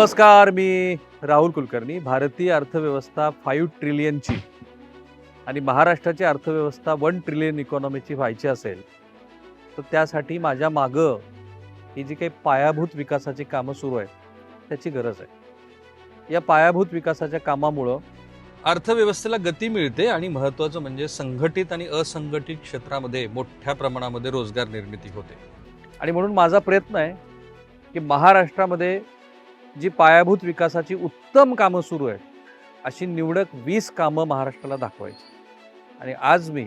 नमस्कार, मी राहुल कुलकर्णी. भारतीय अर्थव्यवस्था 5 ट्रिलियनची आणि महाराष्ट्राची अर्थव्यवस्था 1 ट्रिलियन इकॉनॉमीची व्हायची असेल तर त्यासाठी माझ्या मागं ही जी काही पायाभूत विकासाची कामं सुरू आहेत त्याची गरज आहे. या पायाभूत विकासाच्या कामामुळं अर्थव्यवस्थेला गती मिळते आणि महत्त्वाचं म्हणजे संघटित आणि असंघटित क्षेत्रामध्ये मोठ्या प्रमाणामध्ये रोजगार निर्मिती होते. आणि म्हणून माझा प्रयत्न आहे की महाराष्ट्रामध्ये जी पायाभूत विकासाची उत्तम कामं सुरू आहेत अशी निवडक 20 कामं महाराष्ट्राला दाखवायची. आणि आज मी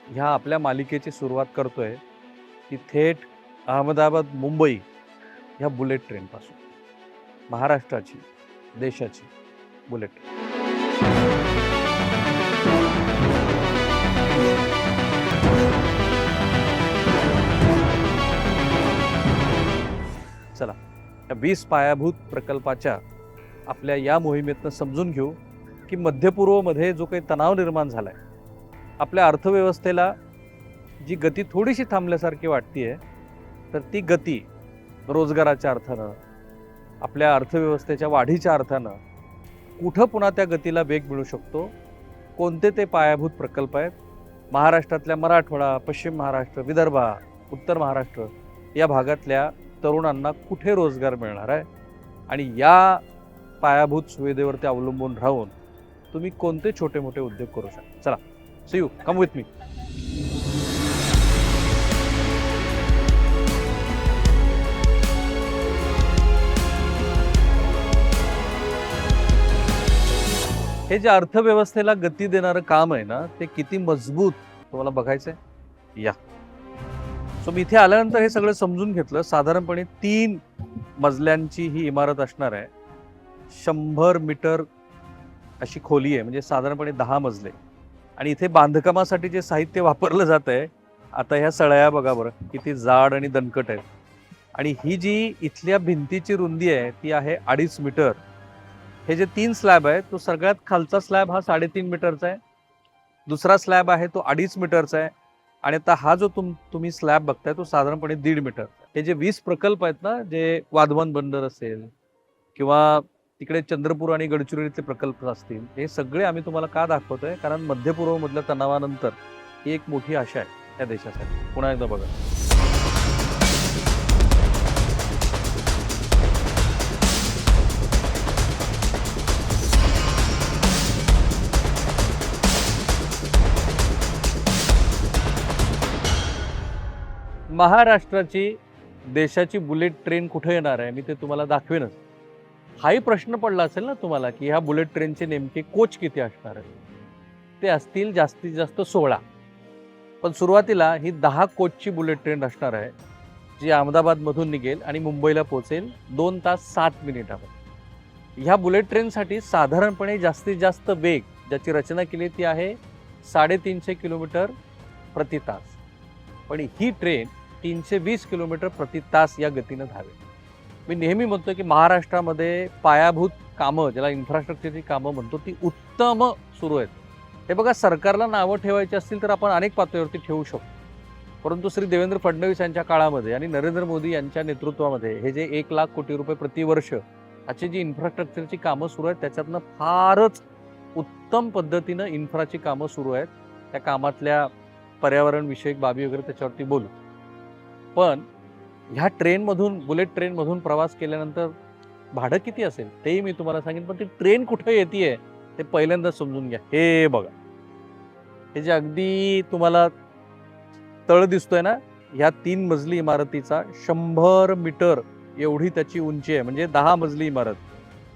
ह्या आपल्या मालिकेची सुरुवात करतोय ती थेट अहमदाबाद मुंबई ह्या बुलेट ट्रेनपासून. महाराष्ट्राची, देशाची बुलेट ट्रेन. चला, या 20 पायाभूत प्रकल्पाच्या आपल्या या मोहिमेतनं समजून घेऊ की मध्यपूर्वमध्ये जो काही तणाव निर्माण झालाय, आपल्या अर्थव्यवस्थेला जी गती थोडीशी थांबल्यासारखी वाटतीये, तर ती गती रोजगाराच्या अर्थानं, आपल्या अर्थव्यवस्थेच्या वाढीच्या अर्थानं कुठं पुन्हा त्या गतीला वेग मिळू शकतो, कोणते ते पायाभूत प्रकल्प आहेत, महाराष्ट्रातल्या मराठवाडा, पश्चिम महाराष्ट्र, विदर्भ, उत्तर महाराष्ट्र या भागातल्या तरुणांना कुठे रोजगार मिळणार आहे आणि या पायाभूत सुविधेवरती अवलंबून राहून तुम्ही कोणते छोटे मोठे उद्योग करू शकता. चला, see you, come with me. हे जे अर्थव्यवस्थेला गती देणारं काम आहे ना, ते किती मजबूत तुम्हाला बघायचंय. या सो मी इथे आल्यानंतर हे सगळं समजून घेतलं. साधारणपणे 3 मजल्यांची ही इमारत असणार आहे. 100 मीटर अशी खोली आहे, म्हणजे साधारणपणे 10 मजले. आणि इथे बांधकामासाठी जे साहित्य वापरलं जात आहे, आता ह्या सळया बघा बरं किती जाड आणि दणकट आहेत. आणि ही जी इथल्या भिंतीची रुंदी आहे ती आहे 2.5 मीटर. हे जे 3 स्लॅब आहेत, तो सगळ्यात खालचा स्लॅब हा 3.5 मीटरचा आहे, दुसरा स्लॅब आहे तो 2.5 मीटरचा आहे, आणि आता हा जो तुम्ही स्लॅब बघताय तो साधारणपणे 1.5 मीटर. हे जे 20 प्रकल्प आहेत ना, जे वाधवान बंदर असेल किंवा तिकडे चंद्रपूर आणि गडचिरोलीचे प्रकल्प असतील, हे सगळे आम्ही तुम्हाला का दाखवतोय, कारण मध्यपूर्वमधल्या तणावानंतर ही एक मोठी आशा आहे त्या देशासाठी. पुन्हा एकदा बघा. महाराष्ट्राची, देशाची बुलेट ट्रेन कुठे येणार आहे मी ते तुम्हाला दाखवेनच. हाही प्रश्न पडला असेल ना तुम्हाला की ह्या बुलेट ट्रेनचे नेमके कोच किती असणार आहेत. ते असतील जास्तीत जास्त 16. पण सुरुवातीला ही 10 कोचची बुलेट ट्रेन असणार आहे, जी अहमदाबादमधून निघेल आणि मुंबईला पोहोचेल 2 तास 7 मिनिटावर. ह्या बुलेट ट्रेनसाठी साधारणपणे जास्तीत जास्त वेग ज्याची रचना केली ती आहे 350 किलोमीटर प्रति तास. पण ही ट्रेन 320 किलोमीटर प्रति तास या गतीनं धावेल. मी नेहमी म्हणतो की महाराष्ट्रामध्ये पायाभूत कामं, ज्याला इन्फ्रास्ट्रक्चरची कामं म्हणतो, ती उत्तम सुरू आहेत. हे बघा, सरकारला नावं ठेवायची असतील तर आपण अनेक पातळीवरती ठेवू शकतो, परंतु श्री देवेंद्र फडणवीस यांच्या काळामध्ये आणि नरेंद्र मोदी यांच्या नेतृत्वामध्ये हे जे 1 लाख कोटी रुपये प्रतिवर्ष अशी जी इन्फ्रास्ट्रक्चरची कामं सुरू आहेत, त्याच्यातनं फारच उत्तम पद्धतीनं इन्फ्राची कामं सुरू आहेत. त्या कामातल्या पर्यावरणविषयक बाबी वगैरे त्याच्यावरती बोलू. पण ह्या ट्रेनमधून, बुलेट ट्रेनमधून प्रवास केल्यानंतर भाडं किती असेल तेही मी तुम्हाला सांगेन. पण ती ट्रेन कुठे येते ते पहिल्यांदा समजून घ्या. हे बघा, हे जे अगदी तुम्हाला तळ दिसतोय ना, ह्या 3 मजली इमारतीचा 100 मीटर एवढी त्याची उंची आहे, म्हणजे 10 मजली इमारत.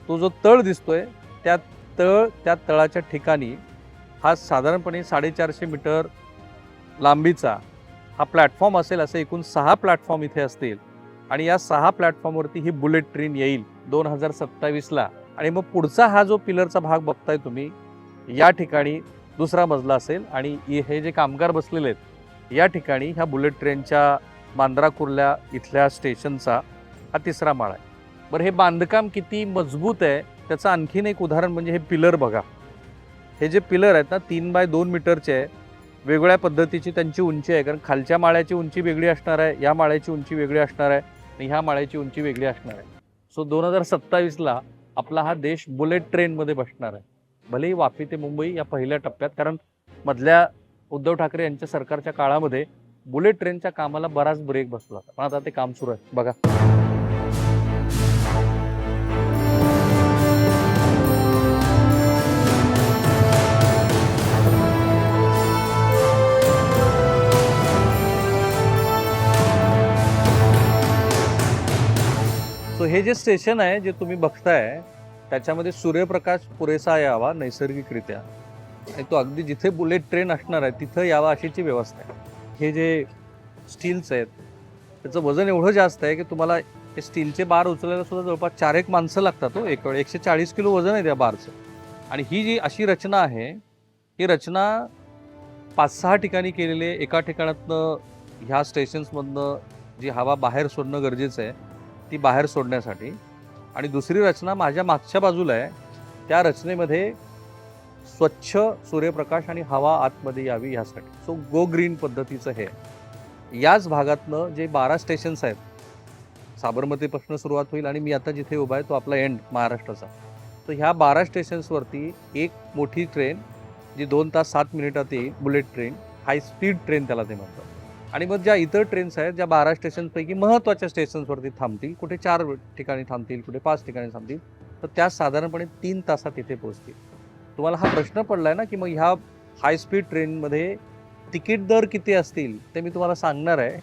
तो जो तळ दिसतोय त्या तळाच्या ठिकाणी हा साधारणपणे 450 मीटर लांबीचा हा प्लॅटफॉर्म असेल. असे एकूण 6 प्लॅटफॉर्म इथे असतील आणि या 6 प्लॅटफॉर्मवरती ही बुलेट ट्रेन येईल 2027ला. आणि मग पुढचा हा जो पिलरचा भाग बघताय तुम्ही, या ठिकाणी दुसरा मजला असेल आणि हे जे कामगार बसलेले आहेत या ठिकाणी ह्या बुलेट ट्रेनच्या बांद्रा कुर्ला इथल्या स्टेशनचा हा 3रा माळा आहे. बरं, हे बांधकाम किती मजबूत आहे त्याचं आणखीन एक उदाहरण म्हणजे हे पिलर बघा. हे जे पिलर आहेत ना, 3 बाय 2 मीटरचे आहे. वेगळ्या पद्धतीची त्यांची उंची आहे, कारण खालच्या माळ्याची उंची वेगळी असणार आहे, या माळ्याची उंची वेगळी असणार आहे आणि ह्या माळ्याची उंची वेगळी असणार आहे. सो 2027ला आपला हा देश बुलेट ट्रेनमध्ये बसणार आहे. भलेही वापी ते मुंबई या पहिल्या टप्प्यात, कारण मधल्या उद्धव ठाकरे यांच्या सरकारच्या काळामध्ये बुलेट ट्रेनच्या कामाला बराच ब्रेक बसला होता. पण आता ते काम सुरू आहे बघा. सो हे जे स्टेशन आहे जे तुम्ही बघताय त्याच्यामध्ये सूर्यप्रकाश पुरेसा यावा नैसर्गिकरित्या, आणि तो अगदी जिथे बुलेट ट्रेन असणार आहे तिथं यावा अशीची व्यवस्था आहे. हे जे स्टील्स आहेत त्याचं वजन एवढं जास्त आहे की तुम्हाला हे स्टीलचे बार उचलायला सुद्धा जवळपास 4-1 माणसं लागतात. हो, एक वेळ 140 किलो वजन आहे त्या बारचं. आणि ही जी अशी रचना आहे, ही रचना 5-6 ठिकाणी केलेली आहे. एका ठिकाणातनं ह्या स्टेशन्समधनं जी हवा बाहेर सोडणं गरजेचं आहे ती बाहेर सोडण्यासाठी, आणि दुसरी रचना माझ्या मागच्या बाजूला आहे. त्या रचनेमध्ये स्वच्छ सूर्यप्रकाश आणि हवा आतमध्ये यावी यासाठी. सो गो ग्रीन पद्धतीचं हे याच भागातनं जे 12 स्टेशन्स आहेत, साबरमतीपासून सुरुवात होईल आणि मी आता जिथे उभा आहे तो आपला एंड महाराष्ट्राचा. तर ह्या 12 स्टेशन्सवरती एक मोठी ट्रेन जी 2 तास 7 मिनिटात येईल, bullet train, high speed train त्याला ते म्हणतात. आणि मग ज्या इतर ट्रेन्स आहेत ज्या 12 स्टेशनपैकी महत्त्वाच्या स्टेशन्सवरती थांबतील, कुठे 4 ठिकाणी थांबतील, कुठे 5 ठिकाणी थांबतील, तर त्या साधारणपणे 3 तासात इथे पोहोचतील. तुम्हाला हा प्रश्न पडलाय ना की मग ह्या हाय स्पीड ट्रेनमध्ये तिकीट दर किती असतील ते मी तुम्हाला सांगणार आहे.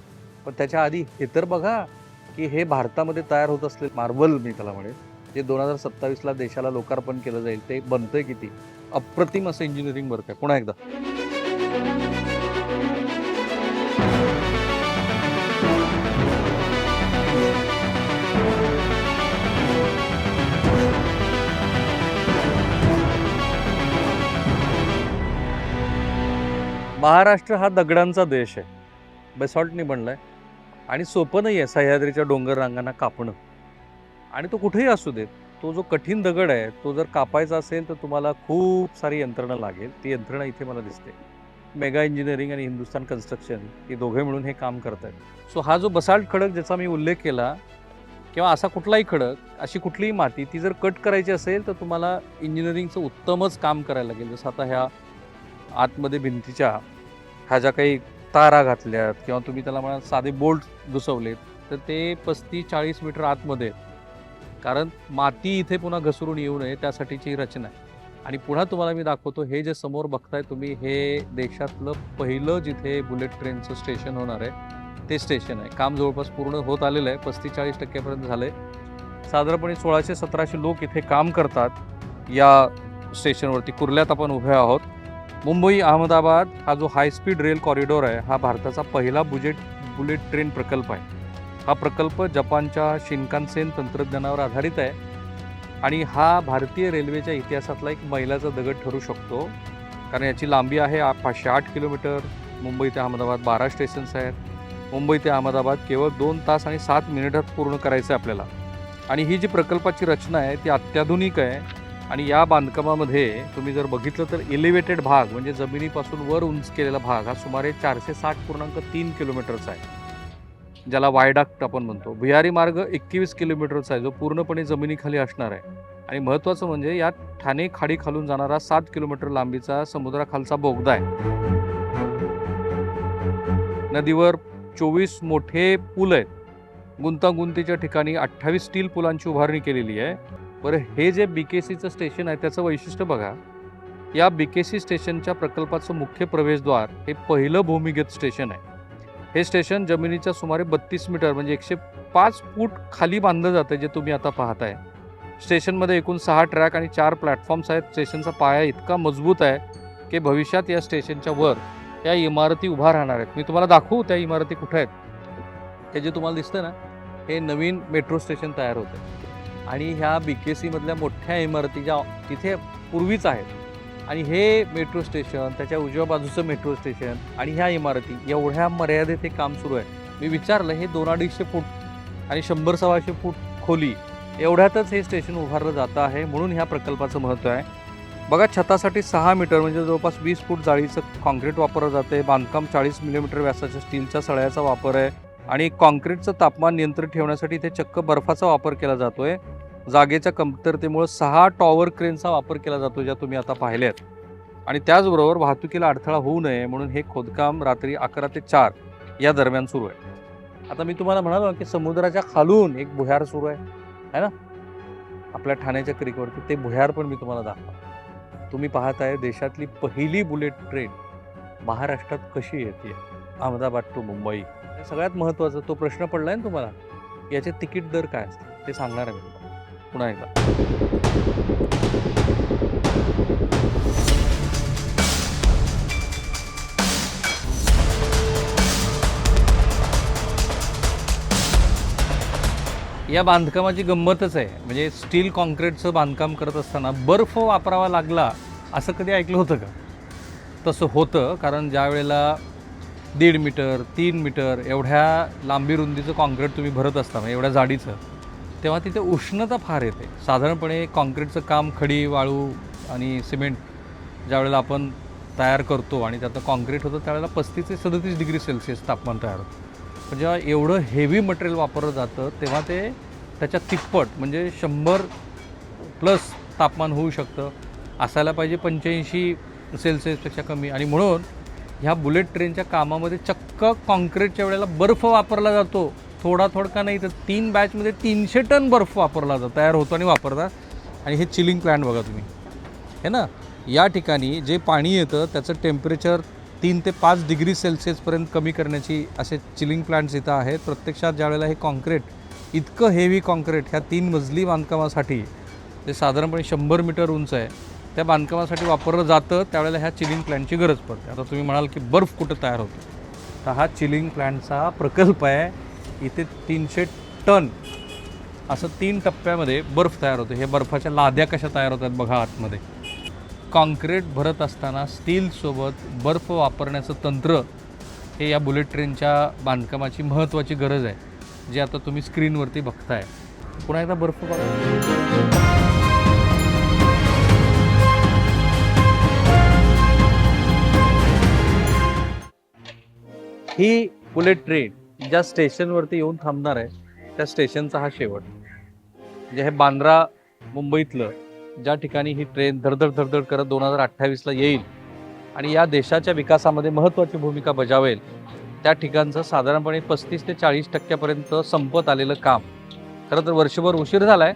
पण त्याच्या आधी हे तर बघा की हे भारतामध्ये तयार होत असलेलं मार्वल मी त्याला म्हणेन, जे 2027ला देशाला लोकार्पण केलं जाईल, ते बनतंय किती अप्रतिम असं इंजिनिअरिंग वर्क आहे. पुन्हा एकदा महाराष्ट्र हा दगडांचा देश आहे, बेसॉल्टनी बनलाय आणि सोपं नाही आहे सह्याद्रीच्या डोंगर रांगांना कापणं. आणि तो कुठेही असू देत, तो जो कठीण दगड आहे तो जर कापायचा असेल तर तुम्हाला खूप सारी यंत्रणा लागेल. ती यंत्रणा इथे मला दिसते. मेगा इंजिनिअरिंग आणि हिंदुस्तान कन्स्ट्रक्शन हे दोघे मिळून हे काम करत आहेत. सो हा जो बसाल्ट खडक ज्याचा मी उल्लेख केला, किंवा असा कुठलाही खडक, अशी कुठलीही माती, ती जर कट करायची असेल तर तुम्हाला इंजिनिअरिंगचं उत्तमच काम करायला लागेल. जसं आता ह्या आतमध्ये भिंतीच्या ह्या ज्या काही तारा घातल्यात किंवा तुम्ही त्याला म्हणा साधे बोल्ट घुसवलेत, तर ते 35-40 मीटर आतमध्ये, कारण माती इथे पुन्हा घसरून येऊ नये त्यासाठीची रचना आहे. आणि पुन्हा तुम्हाला मी दाखवतो, हे जे समोर बघताय तुम्ही, हे देशातलं पहिलं जिथे बुलेट ट्रेनचं स्टेशन होणार आहे ते स्टेशन आहे. काम जवळपास पूर्ण होत आलेलं आहे, 35-40% झालं आहे. साधारणपणे 1600-1700 लोक इथे काम करतात या स्टेशनवरती. कुर्ल्यात आपण उभे आहोत. मुंबई अहमदाबाद हा जो हाय स्पीड रेल कॉरिडॉर आहे, हा भारताचा पहिला बुलेट ट्रेन प्रकल्प आहे. हा प्रकल्प जपानच्या शिनकानसेन तंत्रज्ञानावर आधारित आहे आणि हा भारतीय रेल्वेच्या इतिहासातला एक मैलाचा दगड ठरू शकतो, कारण याची लांबी आहे 508 किलोमीटर. मुंबई ते अहमदाबाद 12 स्टेशन्स आहेत. मुंबई ते अहमदाबाद केवळ 2 तास आणि 7 मिनिटात पूर्ण करायचं आहे आपल्याला. आणि ही जी प्रकल्पाची रचना आहे ती अत्याधुनिक आहे. आणि या बांधकामामध्ये तुम्ही जर बघितलं तर एलिव्हेटेड भाग, म्हणजे जमिनीपासून वर उंच केलेला भाग, हा सुमारे 460.3 किलोमीटरचा आहे, ज्याला वायडक्ट आपण म्हणतो. भुयारी मार्ग 21 किलोमीटरचा आहे, जो पूर्णपणे जमिनीखाली असणार आहे. आणि महत्त्वाचं म्हणजे यात ठाणे खाडी खालून जाणारा 7 किलोमीटर लांबीचा समुद्राखालचा बोगदा आहे. नदीवर 24 मोठे पूल आहेत. गुंतागुंतीच्या ठिकाणी 28 स्टील पुलांची उभारणी केलेली आहे. बरं, हे जे BKCचं स्टेशन आहे त्याचं वैशिष्ट्य बघा. या BKC स्टेशनच्या प्रकल्पाचं मुख्य प्रवेशद्वार हे पहिलं भूमिगत स्टेशन आहे. हे स्टेशन जमिनीच्या सुमारे 32 मीटर म्हणजे 105 फूट खाली बांधलं जातं, जे तुम्ही आता पाहताय. स्टेशनमध्ये एकूण 6 ट्रॅक आणि 4 प्लॅटफॉर्म्स आहेत. स्टेशनचा पाया इतका मजबूत आहे की भविष्यात या स्टेशनच्या वर या इमारती उभा राहणार आहेत. मी तुम्हाला दाखवू त्या इमारती कुठे आहेत. हे जे तुम्हाला दिसतं ना, हे नवीन मेट्रो स्टेशन तयार होतं. आणि ह्या BKC मधल्या मोठ्या इमारती ज्या तिथे पूर्वीच आहेत, आणि हे मेट्रो स्टेशन, त्याच्या उजव्या बाजूचं मेट्रो स्टेशन आणि ह्या इमारती, एवढ्या मर्यादेत हे काम सुरू आहे. मी विचारलं, हे 200-250 फूट आणि 100-125 फूट खोली एवढ्यातच हे स्टेशन उभारलं जातं आहे. म्हणून ह्या प्रकल्पाचं महत्त्व आहे. बघा, छतासाठी 6 मीटर म्हणजे जवळपास 20 फूट जाळीचं कॉन्क्रीट वापरलं जाते. बांधकाम 40 मिलीमीटर व्यासाच्या स्टीलच्या सळ्याचा वापर आहे. आणि कॉन्क्रीटचं तापमान नियंत्रित ठेवण्यासाठी इथे चक्क बर्फाचा वापर केला जातोय. जागेच्या कमतरतेमुळे 6 टॉवर क्रेनचा वापर केला जातो, ज्या तुम्ही आता पाहिल्यात. आणि त्याचबरोबर वाहतुकीला अडथळा होऊ नये म्हणून हे खोदकाम रात्री 11 ते 4 या दरम्यान सुरू आहे. आता मी तुम्हाला म्हणालो की समुद्राच्या खालून एक भुयार सुरू आहे ना आपल्या ठाण्याच्या क्रीकवरती, ते भुयार पण मी तुम्हाला दाखवतो. तुम्ही पाहताय देशातली पहिली बुलेट ट्रेन महाराष्ट्रात कशी येते, अहमदाबाद टू मुंबई. सगळ्यात महत्त्वाचा तो प्रश्न पडलाय ना तुम्हाला, याचे तिकीट दर काय असते ते सांगणार आहे मी तुम्हाला पुन्हा एकदा. या बांधकामाची गंमतच आहे, म्हणजे स्टील कॉन्क्रीटचं बांधकाम करत असताना बर्फ वापरावा लागला असं कधी ऐकलं होतं का? तसं होतं, कारण ज्या वेळेला 1.5 मीटर 3 मीटर एवढ्या लांबी रुंदीचं कॉन्क्रीट तुम्ही भरत असताना, एवढ्या जाडीचं, तेव्हा तिथे उष्णता फार येते. साधारणपणे कॉन्क्रीटचं काम खडी वाळू आणि सिमेंट ज्या वेळेला आपण तयार करतो आणि त्यातनं कॉन्क्रीट होतं त्यावेळेला 35 ते 37 डिग्री सेल्सिअस तापमान तयार होतं. पण जेव्हा एवढं हेवी मटेरियल वापरलं जातं तेव्हा ते त्याच्या तिप्पट म्हणजे 100+ तापमान होऊ शकतं. असायला पाहिजे 85 सेल्सिअसपेक्षा कमी. आणि म्हणून ह्या बुलेट ट्रेनच्या कामामध्ये चक्क कॉन्क्रीटच्या वेळेला बर्फ वापरला जातो. थोडका नाही तर 3 बॅचमध्ये 300 टन बर्फ वापरला जातो, तयार होतो आणि वापरतात. आणि हे चिलिंग प्लॅन्ट बघा तुम्ही, हे ना, या ठिकाणी जे पाणी येतं त्याचं टेम्परेचर 3 ते 5 डिग्री सेल्सिअसपर्यंत कमी करण्याची असे चिलिंग प्लांट्स इथं आहेत. प्रत्यक्षात ज्यावेळेला हे कॉन्क्रीट, इतकं हेवी कॉन्क्रीट ह्या 3 मजली बांधकामासाठी, ते साधारणपणे 100 मीटर उंच आहे, त्या बांधकामासाठी वापरलं जातं, त्यावेळेला ह्या चिलिंग प्लॅन्टची गरज पडते. आता तुम्ही म्हणाल की बर्फ कुठं तयार होतो, तर हा चिलिंग प्लॅन्टचा प्रकल्प आहे. इथे 300 टन असं 3 टप्प्यामध्ये बर्फ तयार होतो. हे बर्फाच्या लाद्या कशा तयार होतात बघा आतमध्ये. कॉन्क्रीट भरत असताना स्टीलसोबत बर्फ वापरण्याचं तंत्र हे या बुलेट ट्रेनच्या बांधकामाची महत्त्वाची गरज आहे, जी आता तुम्ही स्क्रीनवरती बघताय. पुन्हा एकदा बर्फ बघा. ही बुलेट ट्रेन ज्या स्टेशनवरती येऊन थांबणार आहे त्या स्टेशनचा हा शेवट, म्हणजे हे बांद्रा मुंबईतलं ज्या ठिकाणी ही ट्रेन धडधड करत 2028ला येईल आणि या देशाच्या विकासामध्ये महत्त्वाची भूमिका बजावेल, त्या ठिकाणचं साधारणपणे 35 ते 40% संपत आलेलं काम. खरं तर वर्षभर उशीर झाला आहे.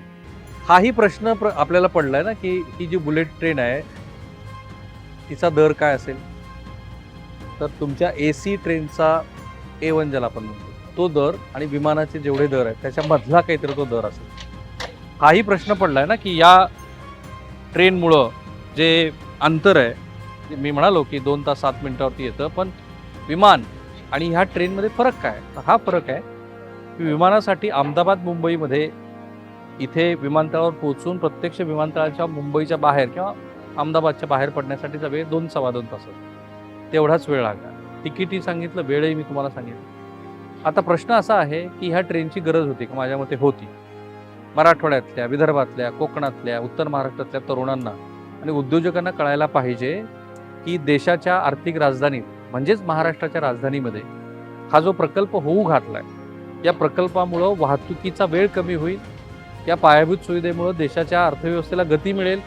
हाही प्रश्न आपल्याला पडला आहे ना की ही जी बुलेट ट्रेन आहे तिचा दर काय असेल. तर तुमच्या AC ट्रेनचा A1 ज्याला आपण म्हणतो तो दर आणि विमानाचे जेवढे दर आहेत त्याच्यामधला काहीतरी तो दर असेल. हाही प्रश्न पडला आहे ना की या ट्रेनमुळं जे अंतर आहे, मी म्हणालो की 2 तास 7 मिनिटावरती येतं, पण विमान आणि ह्या ट्रेनमध्ये फरक काय? तर हा फरक आहे की विमानासाठी अहमदाबाद मुंबईमध्ये इथे विमानतळावर पोहोचून प्रत्यक्ष विमानतळाच्या मुंबईच्या बाहेर किंवा अहमदाबादच्या बाहेर पडण्यासाठीचा वेळ 2 सव्वा 2 तास, तेवढाच वेळ लागला. तिकीटही सांगितलं, वेळही मी तुम्हाला सांगितलं. आता प्रश्न असा आहे की ह्या ट्रेनची गरज होती का? माझ्या मते होती. मराठवाड्यातल्या, विदर्भातल्या, कोकणातल्या, उत्तर महाराष्ट्रातल्या तरुणांना आणि उद्योजकांना कळायला पाहिजे की देशाच्या आर्थिक राजधानीत म्हणजेच महाराष्ट्राच्या राजधानीमध्ये हा जो प्रकल्प होऊ घातलाय, या प्रकल्पामुळं वाहतुकीचा वेळ कमी होईल, या पायाभूत सुविधेमुळं देशाच्या अर्थव्यवस्थेला गती मिळेल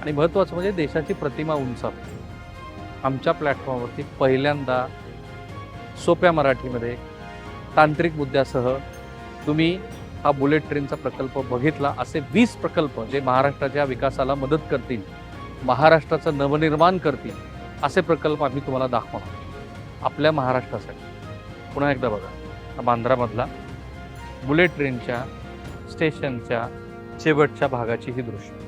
आणि महत्त्वाचं म्हणजे देशाची प्रतिमा उंचावेल. आमच्या प्लॅटफॉर्मवरती पहिल्यांदा सोप्या मराठीमध्ये तांत्रिक मुद्द्यासह तुम्ही हा बुलेट ट्रेनचा प्रकल्प बघितला. असे 20 प्रकल्प जे महाराष्ट्राच्या विकासाला मदत करतील, महाराष्ट्राचं नवनिर्माण करतील, असे प्रकल्प आम्ही तुम्हाला दाखवणार आपल्या महाराष्ट्रासाठी. पुन्हा एकदा बघा, बांद्रामधला बुलेट ट्रेनच्या स्टेशनच्या शेवटच्या भागाची ही दृश्य.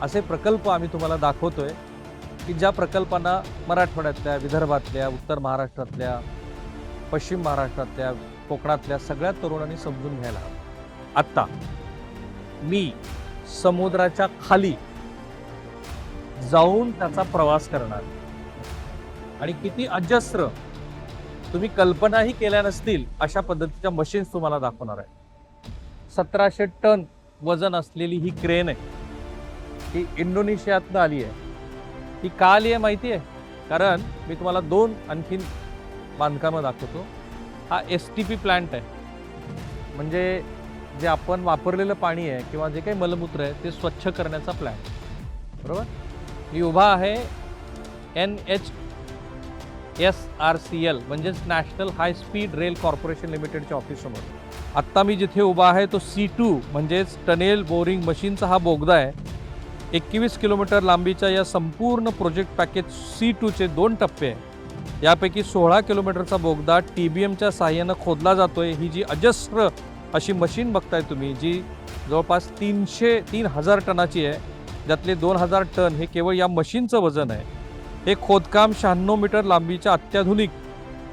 असे प्रकल्प आम्ही तुम्हाला दाखवतोय की ज्या प्रकल्पांना मराठवाड्यातल्या, विदर्भातल्या, उत्तर महाराष्ट्रातल्या, पश्चिम महाराष्ट्रातल्या, कोकणातल्या सगळ्या तरुणांनी समजून घ्यायला हवं. आत्ता मी समुद्राच्या खाली जाऊन त्याचा प्रवास करणार आणि किती अजस्र तुम्ही कल्पनाही केल्या नसतील अशा पद्धतीच्या मशीन्स तुम्हाला दाखवणार आहे. 1700 टन वजन असलेली ही क्रेन आहे, ही इंडोनेशियातनं आली आहे. ही का आली आहे माहिती आहे? कारण मी तुम्हाला 2 आणखीन बांधकामं दाखवतो. हा STP प्लांट आहे, म्हणजे जे आपण वापरलेलं पाणी आहे किंवा जे काही मलमूत्र आहे ते स्वच्छ करण्याचा प्लांट. बरोबर. मी उभा आहे NHSRCL म्हणजेच national high speed rail corporation लिमिटेडच्या ऑफिससमोर. आत्ता मी जिथे उभा आहे तो C2 म्हणजेच टनेल बोरिंग मशीनचा हा बोगदा आहे. 21 किलोमीटर लांबीच्या या संपूर्ण प्रोजेक्ट पॅकेज C2चे 2 टप्पे आहे. यापैकी 16 किलोमीटरचा बोगदा TBMच्या साहाय्यानं खोदला जातोय. ही जी अजस्र अशी मशीन बघताय तुम्ही, जी जवळपास 3,000 टनाची आहे, ज्यातले 2,000 टन हे केवळ या मशीनचं वजन आहे. हे खोदकाम 96 मीटर लांबीच्या अत्याधुनिक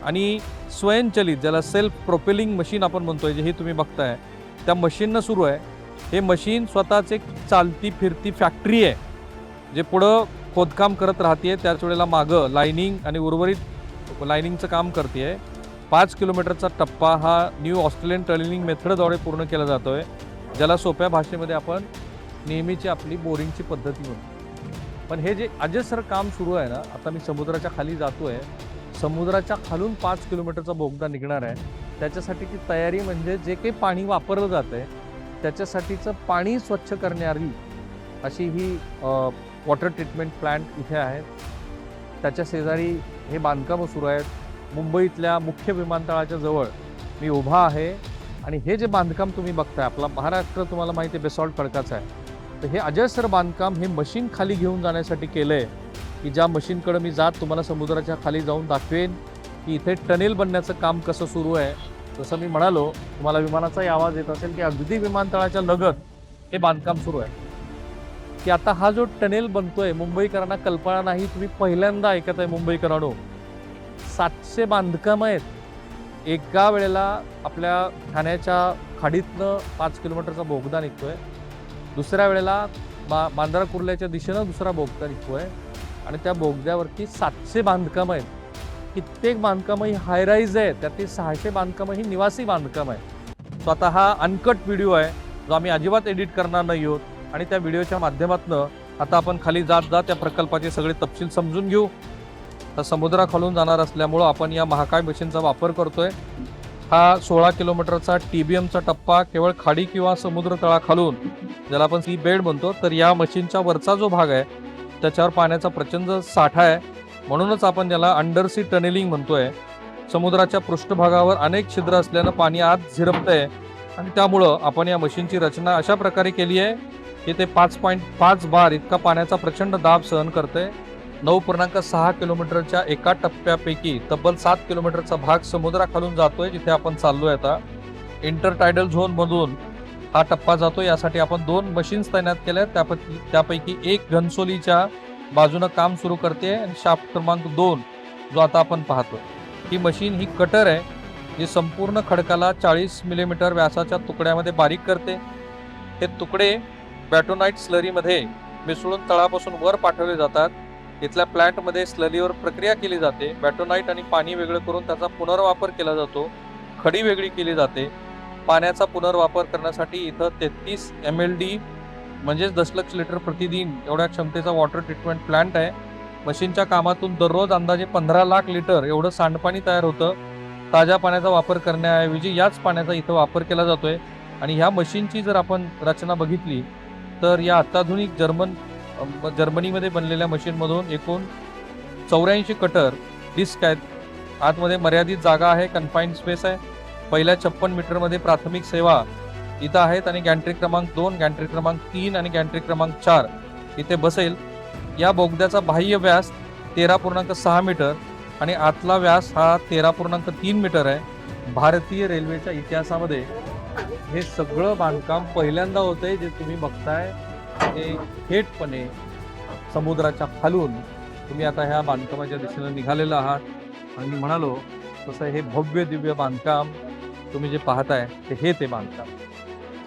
आणि स्वयंचलित, ज्याला सेल्फ प्रोपेलिंग मशीन आपण म्हणतोय, जे हे तुम्ही बघताय त्या मशीननं सुरू आहे. हे मशीन स्वतःच एक चालती फिरती फॅक्टरी आहे, जे पुढं खोदकाम करत राहते, त्याच वेळेला मागं लायनिंग आणि उर्वरित लायनिंगचं काम करते. 5 किलोमीटरचा टप्पा हा न्यू ऑस्ट्रेलियन टनेलिंग मेथडद्वारे पूर्ण केला जातोय, ज्याला सोप्या भाषेमध्ये आपण नेहमीची आपली बोरिंगची पद्धती म्हणतो. पण हे जे अजस्र काम सुरू आहे ना, आता मी समुद्राच्या खाली जातोय, समुद्राच्या खालून 5 किलोमीटरचा बोगदा निघणार आहे. त्याच्यासाठीची तयारी म्हणजे जे काही पाणी वापरलं जात आहे त्याच्यासाठीचं पाणी स्वच्छ करणारी अशी ही वॉटर ट्रीटमेंट प्लांट इथे आहे. त्याच्या शेजारी हे बांधकामं सुरू आहेत. मुंबईतल्या मुख्य विमानतळाच्या जवळ मी उभा आहे आणि हे जे बांधकाम तुम्ही बघताय, आपला महाराष्ट्र तुम्हाला माहिती आहे बेसॉल्ट खडकाचं आहे. तर हे अजस्र बांधकाम हे मशीन खाली घेऊन जाण्यासाठी केलं आहे, की ज्या मशीनकडे मी जात तुम्हाला समुद्राच्या खाली जाऊन दाखवेन की इथे टनेल बनण्याचं काम कसं सुरू आहे. जसं मी म्हणालो, तुम्हाला विमानाचाही आवाज येत असेल की अगदी विमानतळाच्या लगत हे बांधकाम सुरू आहे. की आता हा जो टनेल बनतोय, मुंबईकरांना कल्पना नाही, तुम्ही पहिल्यांदा ऐकत आहे मुंबईकरांनो. 700 बांधकाम आहेत. एका वेळेला आपल्या ठाण्याच्या खाडीतनं 5 किलोमीटरचा बोगदा निघतोय, दुसऱ्या वेळेला बांद्रा कुर्ल्याच्या दिशेनं दुसरा बोगदा निघतोय आणि त्या बोगद्यावरती 700 बांधकाम आहेत. कित्येक बांधकामं ही हायराईज आहेत, त्यातली 600 बांधकामं ही निवासी बांधकाम आहे. तो आता हा अनकट व्हिडिओ आहे, जो आम्ही अजिबात एडिट करणार नाही आहोत आणि त्या व्हिडिओच्या माध्यमातून आता आपण खाली जात त्या प्रकल्पाचे सगळे तपशील समजून घेऊ. तर समुद्राखालून जाणार असल्यामुळं आपण या महाकाय मशीनचा वापर करतोय. हा 16 किलोमीटरचा TBMचा टप्पा केवळ खाडी किंवा समुद्र तळाखालून, ज्याला आपण सी बेड म्हणतो, तर या मशीनच्या वरचा जो भाग आहे त्याच्यावर पाण्याचा प्रचंड साठा आहे, म्हणूनच आपण त्याला अंडरसी टनेलिंग म्हणतोय. समुद्राच्या पृष्ठभागावर अनेक छिद्र असल्यानं पाणी आत झिरपतंय आणि त्यामुळं आपण या मशीनची रचना अशा प्रकारे केली आहे की ते 5.5 बार इतका पाण्याचा प्रचंड दाब सहन करते. 9.6 किलोमीटरच्या एका टप्प्यापैकी तब्बल 7 किलोमीटरचा भाग समुद्राखालून जातोय, जिथे आपण चाललोय आता. इंटरटायडल झोन मधून हा टप्पा जातो. यासाठी आपण 2 मशीन्स तैनात केल्या आहेत. त्यापैकी एक घनसोलीच्या बाजूनं काम सुरू करते आणि शाफ्ट क्रमांक 2 जो आता आपण पाहतो. ही मशीन ही कटर आहे, जी संपूर्ण खडकाला 40 मिलीमीटर व्यासाच्या तुकड्यामध्ये बारीक करते. हे तुकडे बॅटोनाइट स्लरीमध्ये मिसळून तळापासून वर पाठवले जातात. इथल्या प्लांटमध्ये स्लरीवर प्रक्रिया केली जाते. बॅटोनाइट आणि पाणी वेगळं करून त्याचा पुनर्वापर केला जातो. खडी वेगळी केली जाते. पाण्याचा पुनर्वापर करण्यासाठी इथं 33 MLD म्हणजेच 10,00,000 लिटर प्रतिदिन एवढ्या क्षमतेचा वॉटर ट्रीटमेंट प्लांट आहे. मशीनच्या कामातून दररोज अंदाजे 15 लाख लिटर एवढं सांडपाणी तयार होतं. ताज्या पाण्याचा वापर करण्याऐवजी याच पाण्याचा इथं वापर केला जातोय. आणि ह्या मशीनची जर आपण रचना बघितली तर या अत्याधुनिक जर्मनीमध्ये बनलेल्या मशीनमधून एकूण 84 कटर डिस्क आहेत. आतमध्ये मर्यादित जागा आहे, कन्फाईन्ड स्पेस आहे. पहिल्या 56 मीटरमध्ये प्राथमिक सेवा इथं आहेत आणि गॅन्ट्री क्रमांक 2, गॅन्ट्री क्रमांक 3 आणि गॅन्ट्री क्रमांक 4 इथे बसेल. या बोगद्याचा बाह्य व्यास 13.6 मीटर आणि आतला व्यास हा 13.3 मीटर आहे. भारतीय रेल्वेच्या इतिहासामध्ये हे सगळं बांधकाम पहिल्यांदा होतंय, जे तुम्ही बघताय ते थेटपणे समुद्राच्या खालून. तुम्ही आता ह्या बांधकामाच्या दिशेने निघालेलं आहात आणि मी म्हणालो तसं हे भव्य दिव्य बांधकाम तुम्ही जे पाहताय ते बांधकाम.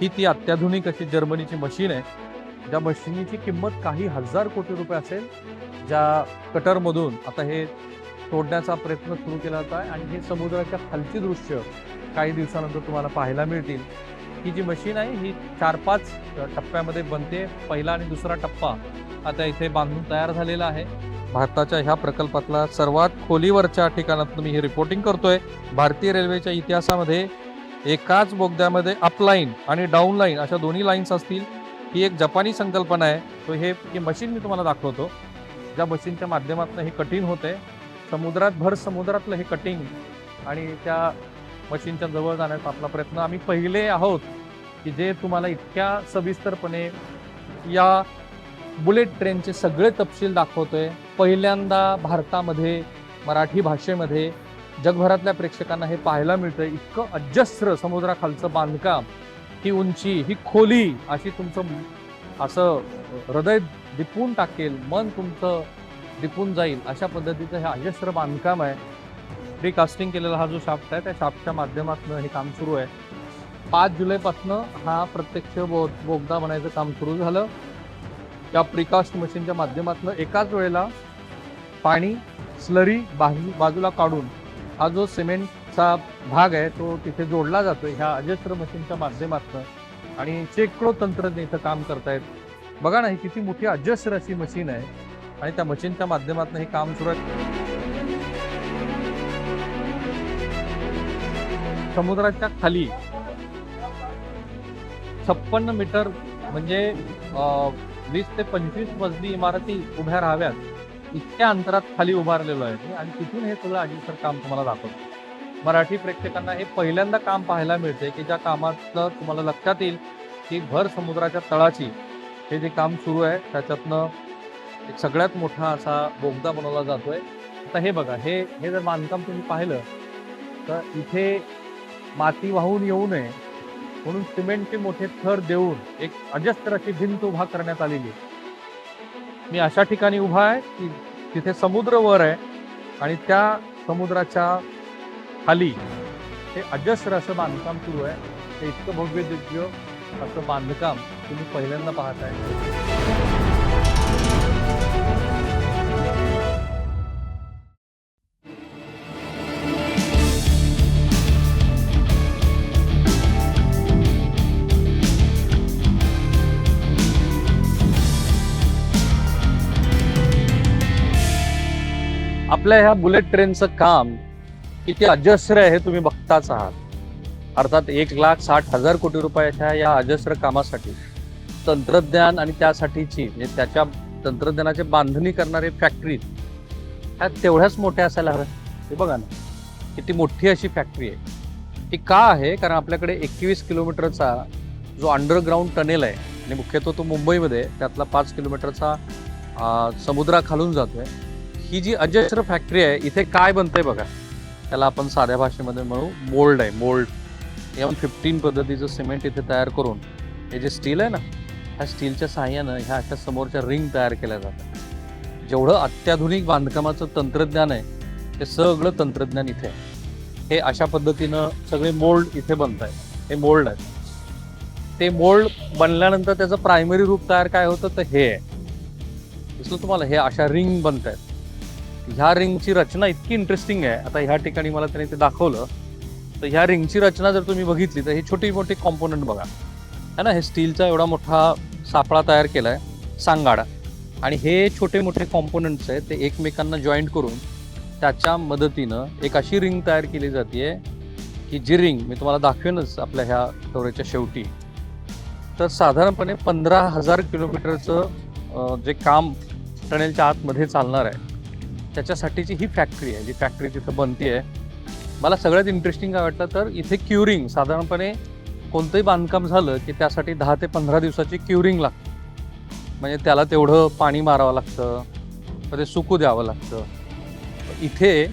ही ती अत्याधुनिक अशी जर्मनीची मशीन आहे, ज्या मशीनीची किंमत काही हजार कोटी रुपये असेल. ज्या कटरमधून आता हे तोडण्याचा प्रयत्न सुरू केला जात आहे आणि हे समुद्राच्या खालची दृश्य काही दिवसानंतर तुम्हाला पाहायला मिळतील. ही जी मशीन आहे ही 4-5 टप्प्यामध्ये बनते. पहिला आणि दुसरा टप्पा आता इथे बांधून तयार झालेला आहे. भारताच्या ह्या प्रकल्पातला सर्वात खोलीवरच्या ठिकाणातून मी हे रिपोर्टिंग करतोय. भारतीय रेल्वेच्या इतिहासामध्ये एकाच बोगद्यामध्ये अपलाईन आणि डाऊनलाईन अशा दोन्ही लाईन्स असतील, ही एक जपानी संकल्पना आहे. तो हे मशीन मी तुम्हाला दाखवतो, ज्या मशीनच्या माध्यमातून हे कटिंग होते. भर समुद्रातलं हे कटिंग आणि त्या मशीनच्या जवळ जाण्याचा आपला प्रयत्न आम्ही पहिले आहोत की जे तुम्हाला इतक्या सविस्तरपणे या बुलेट ट्रेनचे सगळे तपशील दाखवतोय. पहिल्यांदा भारतामध्ये मराठी भाषेमध्ये जगभरातल्या प्रेक्षकांना हे पाहायला मिळतंय. इतकं अजस्र समुद्राखालचं बांधकाम, ही उंची, ही खोली, अशी तुमचं असं हृदय दिपून टाकेल, मन तुमचं दिपून जाईल अशा पद्धतीचं हे अजस्र बांधकाम आहे. रिकास्टिंग केलेला हा जो शाफ्ट आहे त्या शाफ्टच्या माध्यमातून हे काम सुरू आहे. 5 जुलैपासून हा प्रत्यक्ष बोगदा बनायचं काम सुरू झालं. या प्रिकास्ट मशीनच्या माध्यमातून एकाच वेळेला पाणी स्लरी बाजूला काढून हा जो सिमेंटचा भाग आहे तो तिथे जोडला जातो ह्या अजस्र मशीनच्या माध्यमातून. आणि शेकडो तंत्रज्ञ इथं काम करतायत. बघा ना, ही किती मोठी अजस्र अशी मशीन आहे आणि त्या मशीनच्या माध्यमातून हे काम सुरू आहे. समुद्राच्या खाली 56 मीटर म्हणजे 20 ते 25 मजली इमारती उभ्या राहाव्यात इतक्या अंतरात खाली उभारलेलो आहे आणि तिथून हे सगळं अजस्र काम तुम्हाला दाखवतो. मराठी प्रेक्षकांना हे पहिल्यांदा काम पाहायला मिळते की ज्या कामातलं तुम्हाला लक्षात येईल की भर समुद्राच्या तळाची हे जे काम सुरू आहे त्याच्यातनं एक सगळ्यात मोठा असा बोगदा बनवला जातोय. आता हे बघा, हे जर बांधकाम तुम्ही पाहिलं तर इथे माती वाहून येऊ नये म्हणून सिमेंटचे मोठे थर देऊन एक अजस्र अशी भिंत उभा करण्यात आलेली. मी अशा ठिकाणी उभा आहे की तिथे समुद्र वर आहे आणि त्या समुद्राच्या खाली हे अजस्र असं बांधकाम सुरू आहे. ते इतकं भव्य दिव्य असं बांधकाम तुम्ही पहिल्यांदा पाहताय. आपल्या ह्या बुलेट ट्रेनचं काम किती अजस्र आहे हे तुम्ही बघताच आहात. अर्थात 1,60,000 कोटी रुपयाच्या या अजस्र कामासाठी तंत्रज्ञान आणि त्यासाठीची म्हणजे त्याच्या तंत्रज्ञानाची बांधणी करणारे फॅक्टरी ह्या तेवढ्याच मोठ्या असायला हव्या. हे बघा ना, किती मोठी अशी फॅक्टरी आहे. ती का आहे? कारण आपल्याकडे 21 किलोमीटरचा जो अंडरग्राऊंड टनेल आहे आणि मुख्यतः तो मुंबईमध्ये, त्यातला 5 किलोमीटरचा समुद्राखालून जातोय. ही जी अजस्र फॅक्टरी आहे इथे काय बनतंय बघा, त्याला आपण साध्या भाषेमध्ये म्हणू मोल्ड आहे. मोल्ड M15 पद्धतीचं सिमेंट इथे तयार करून हे जे स्टील आहे ना, ह्या स्टीलच्या सहाय्यानं ह्या अशा समोरच्या रिंग तयार केल्या जातात. जेवढं अत्याधुनिक बांधकामाचं तंत्रज्ञान आहे ते सगळं तंत्रज्ञान इथे आहे. हे अशा पद्धतीनं सगळे मोल्ड इथे बनत आहे. हे मोल्ड आहे. ते मोल्ड बनल्यानंतर त्याचं प्रायमरी रूप तयार काय होतं तर हे आहे. दिसलं तुम्हाला? हे अशा रिंग बनत आहेत. ह्या रिंगची रचना इतकी इंटरेस्टिंग आहे. आता ह्या ठिकाणी मला त्याने ते दाखवलं तर ह्या रिंगची रचना जर तुम्ही बघितली तर ही छोटी मोठी कॉम्पोनंट बघा है ना. हे स्टीलचा एवढा मोठा सापळा तयार केलाय, सांगाडा, आणि हे छोटे मोठे कॉम्पोनंट्स आहेत ते एकमेकांना जॉईंट करून त्याच्या मदतीनं एक अशी रिंग तयार केली जाते की जी रिंग मी तुम्हाला दाखवेनच आपल्या ह्या दौऱ्याच्या शेवटी. तर साधारणपणे 15,000 किलोमीटरचं जे काम टनेलच्या आतमध्ये चालणार आहे त्याच्यासाठीची ही फॅक्टरी आहे, जी फॅक्टरी तिथं बनते आहे. मला सगळ्यात इंटरेस्टिंग काय वाटलं तर इथे क्युरिंग, साधारणपणे कोणतंही बांधकाम झालं की त्यासाठी 10 ते 15 दिवसाची क्युरिंग लागते. म्हणजे त्याला तेवढं पाणी मारावं लागतं, ते सुकू द्यावं लागतं. इथे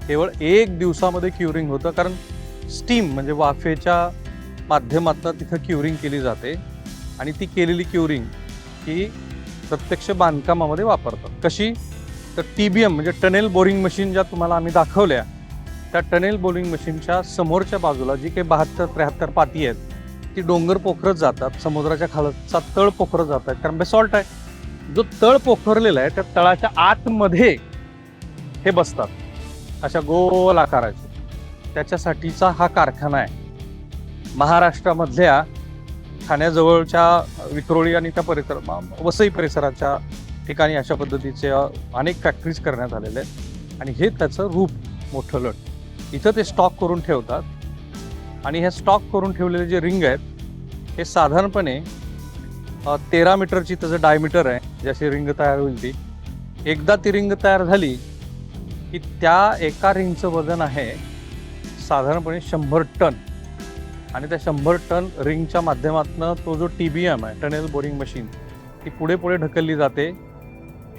केवळ 1 दिवसामध्ये क्युरिंग होतं, कारण स्टीम म्हणजे वाफेच्या माध्यमातून तिथं क्युरिंग केली जाते आणि ती केलेली क्युरिंग ही प्रत्यक्ष बांधकामामध्ये वापरतात. कशी? तर TBM म्हणजे टनेल बोरिंग मशीन ज्या तुम्हाला आम्ही दाखवल्या, त्या टनेल बोरिंग मशीनच्या समोरच्या बाजूला जी काही 72-73 पाती आहेत ती डोंगर पोखरत जातात, समुद्राच्या खालचा तळ पोखरत जातात, कारण बेसॉल्ट आहे. जो तळ पोखरलेला आहे त्या तळाच्या आतमध्ये हे बसतात अशा गोल आकाराचे. त्याच्यासाठीचा हा कारखाना आहे. महाराष्ट्रामधल्या ठाण्याजवळच्या विक्रोळी आणि त्या परिसर वसई परिसराच्या ठिकाणी अशा पद्धतीचे अनेक फॅक्टरीज करण्यात आलेले आहेत आणि हे त्याचं रूप मोठं लट इथं ते स्टॉक करून ठेवतात आणि हे स्टॉक करून ठेवलेले जे रिंग आहेत हे साधारणपणे 13 मीटरची त्याचं डायमीटर आहे, जशी रिंग तयार होईल ती. एकदा ती रिंग तयार झाली की त्या एका रिंगचं वजन आहे साधारणपणे 100 टन आणि त्या 100 टन रिंगच्या माध्यमातून तो जो TBM आहे, टनेल बोरिंग मशीन, ती पुढे पुढे ढकलली जाते.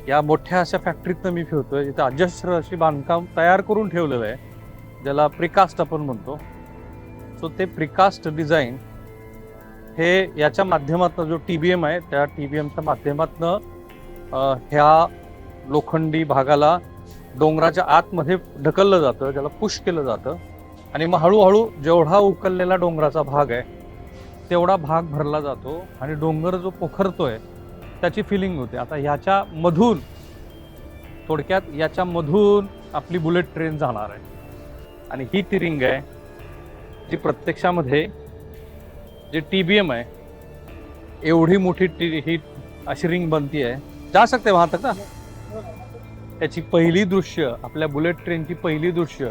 या मोठ्या अशा फॅक्टरीतनं मी फिरतोय जिथे अजस्र अशी बांधकाम तयार करून ठेवलेलं आहे, ज्याला प्रिकास्ट आपण म्हणतो. सो ते प्रिकास्ट डिझाईन हे याच्या माध्यमातून जो TBM आहे त्या TBMच्या माध्यमातून ह्या लोखंडी भागाला डोंगराच्या आतमध्ये ढकललं जातं, ज्याला पुश केलं जातं आणि मग हळूहळू जेवढा उकललेला डोंगराचा भाग आहे तेवढा भाग भरला जातो आणि डोंगर जो पोखरतोय त्याची फिलिंग होते. आता ह्याच्या मधून थोडक्यात याच्या मधून आपली बुलेट ट्रेन जाणार आहे आणि ही ती रिंग आहे जी प्रत्यक्षामध्ये जे TBM आहे एवढी मोठी ही अशी रिंग बनती आहे. जा सकते वहां तक ना. त्याची पहिली दृश्य, आपल्या बुलेट ट्रेनची पहिली दृश्य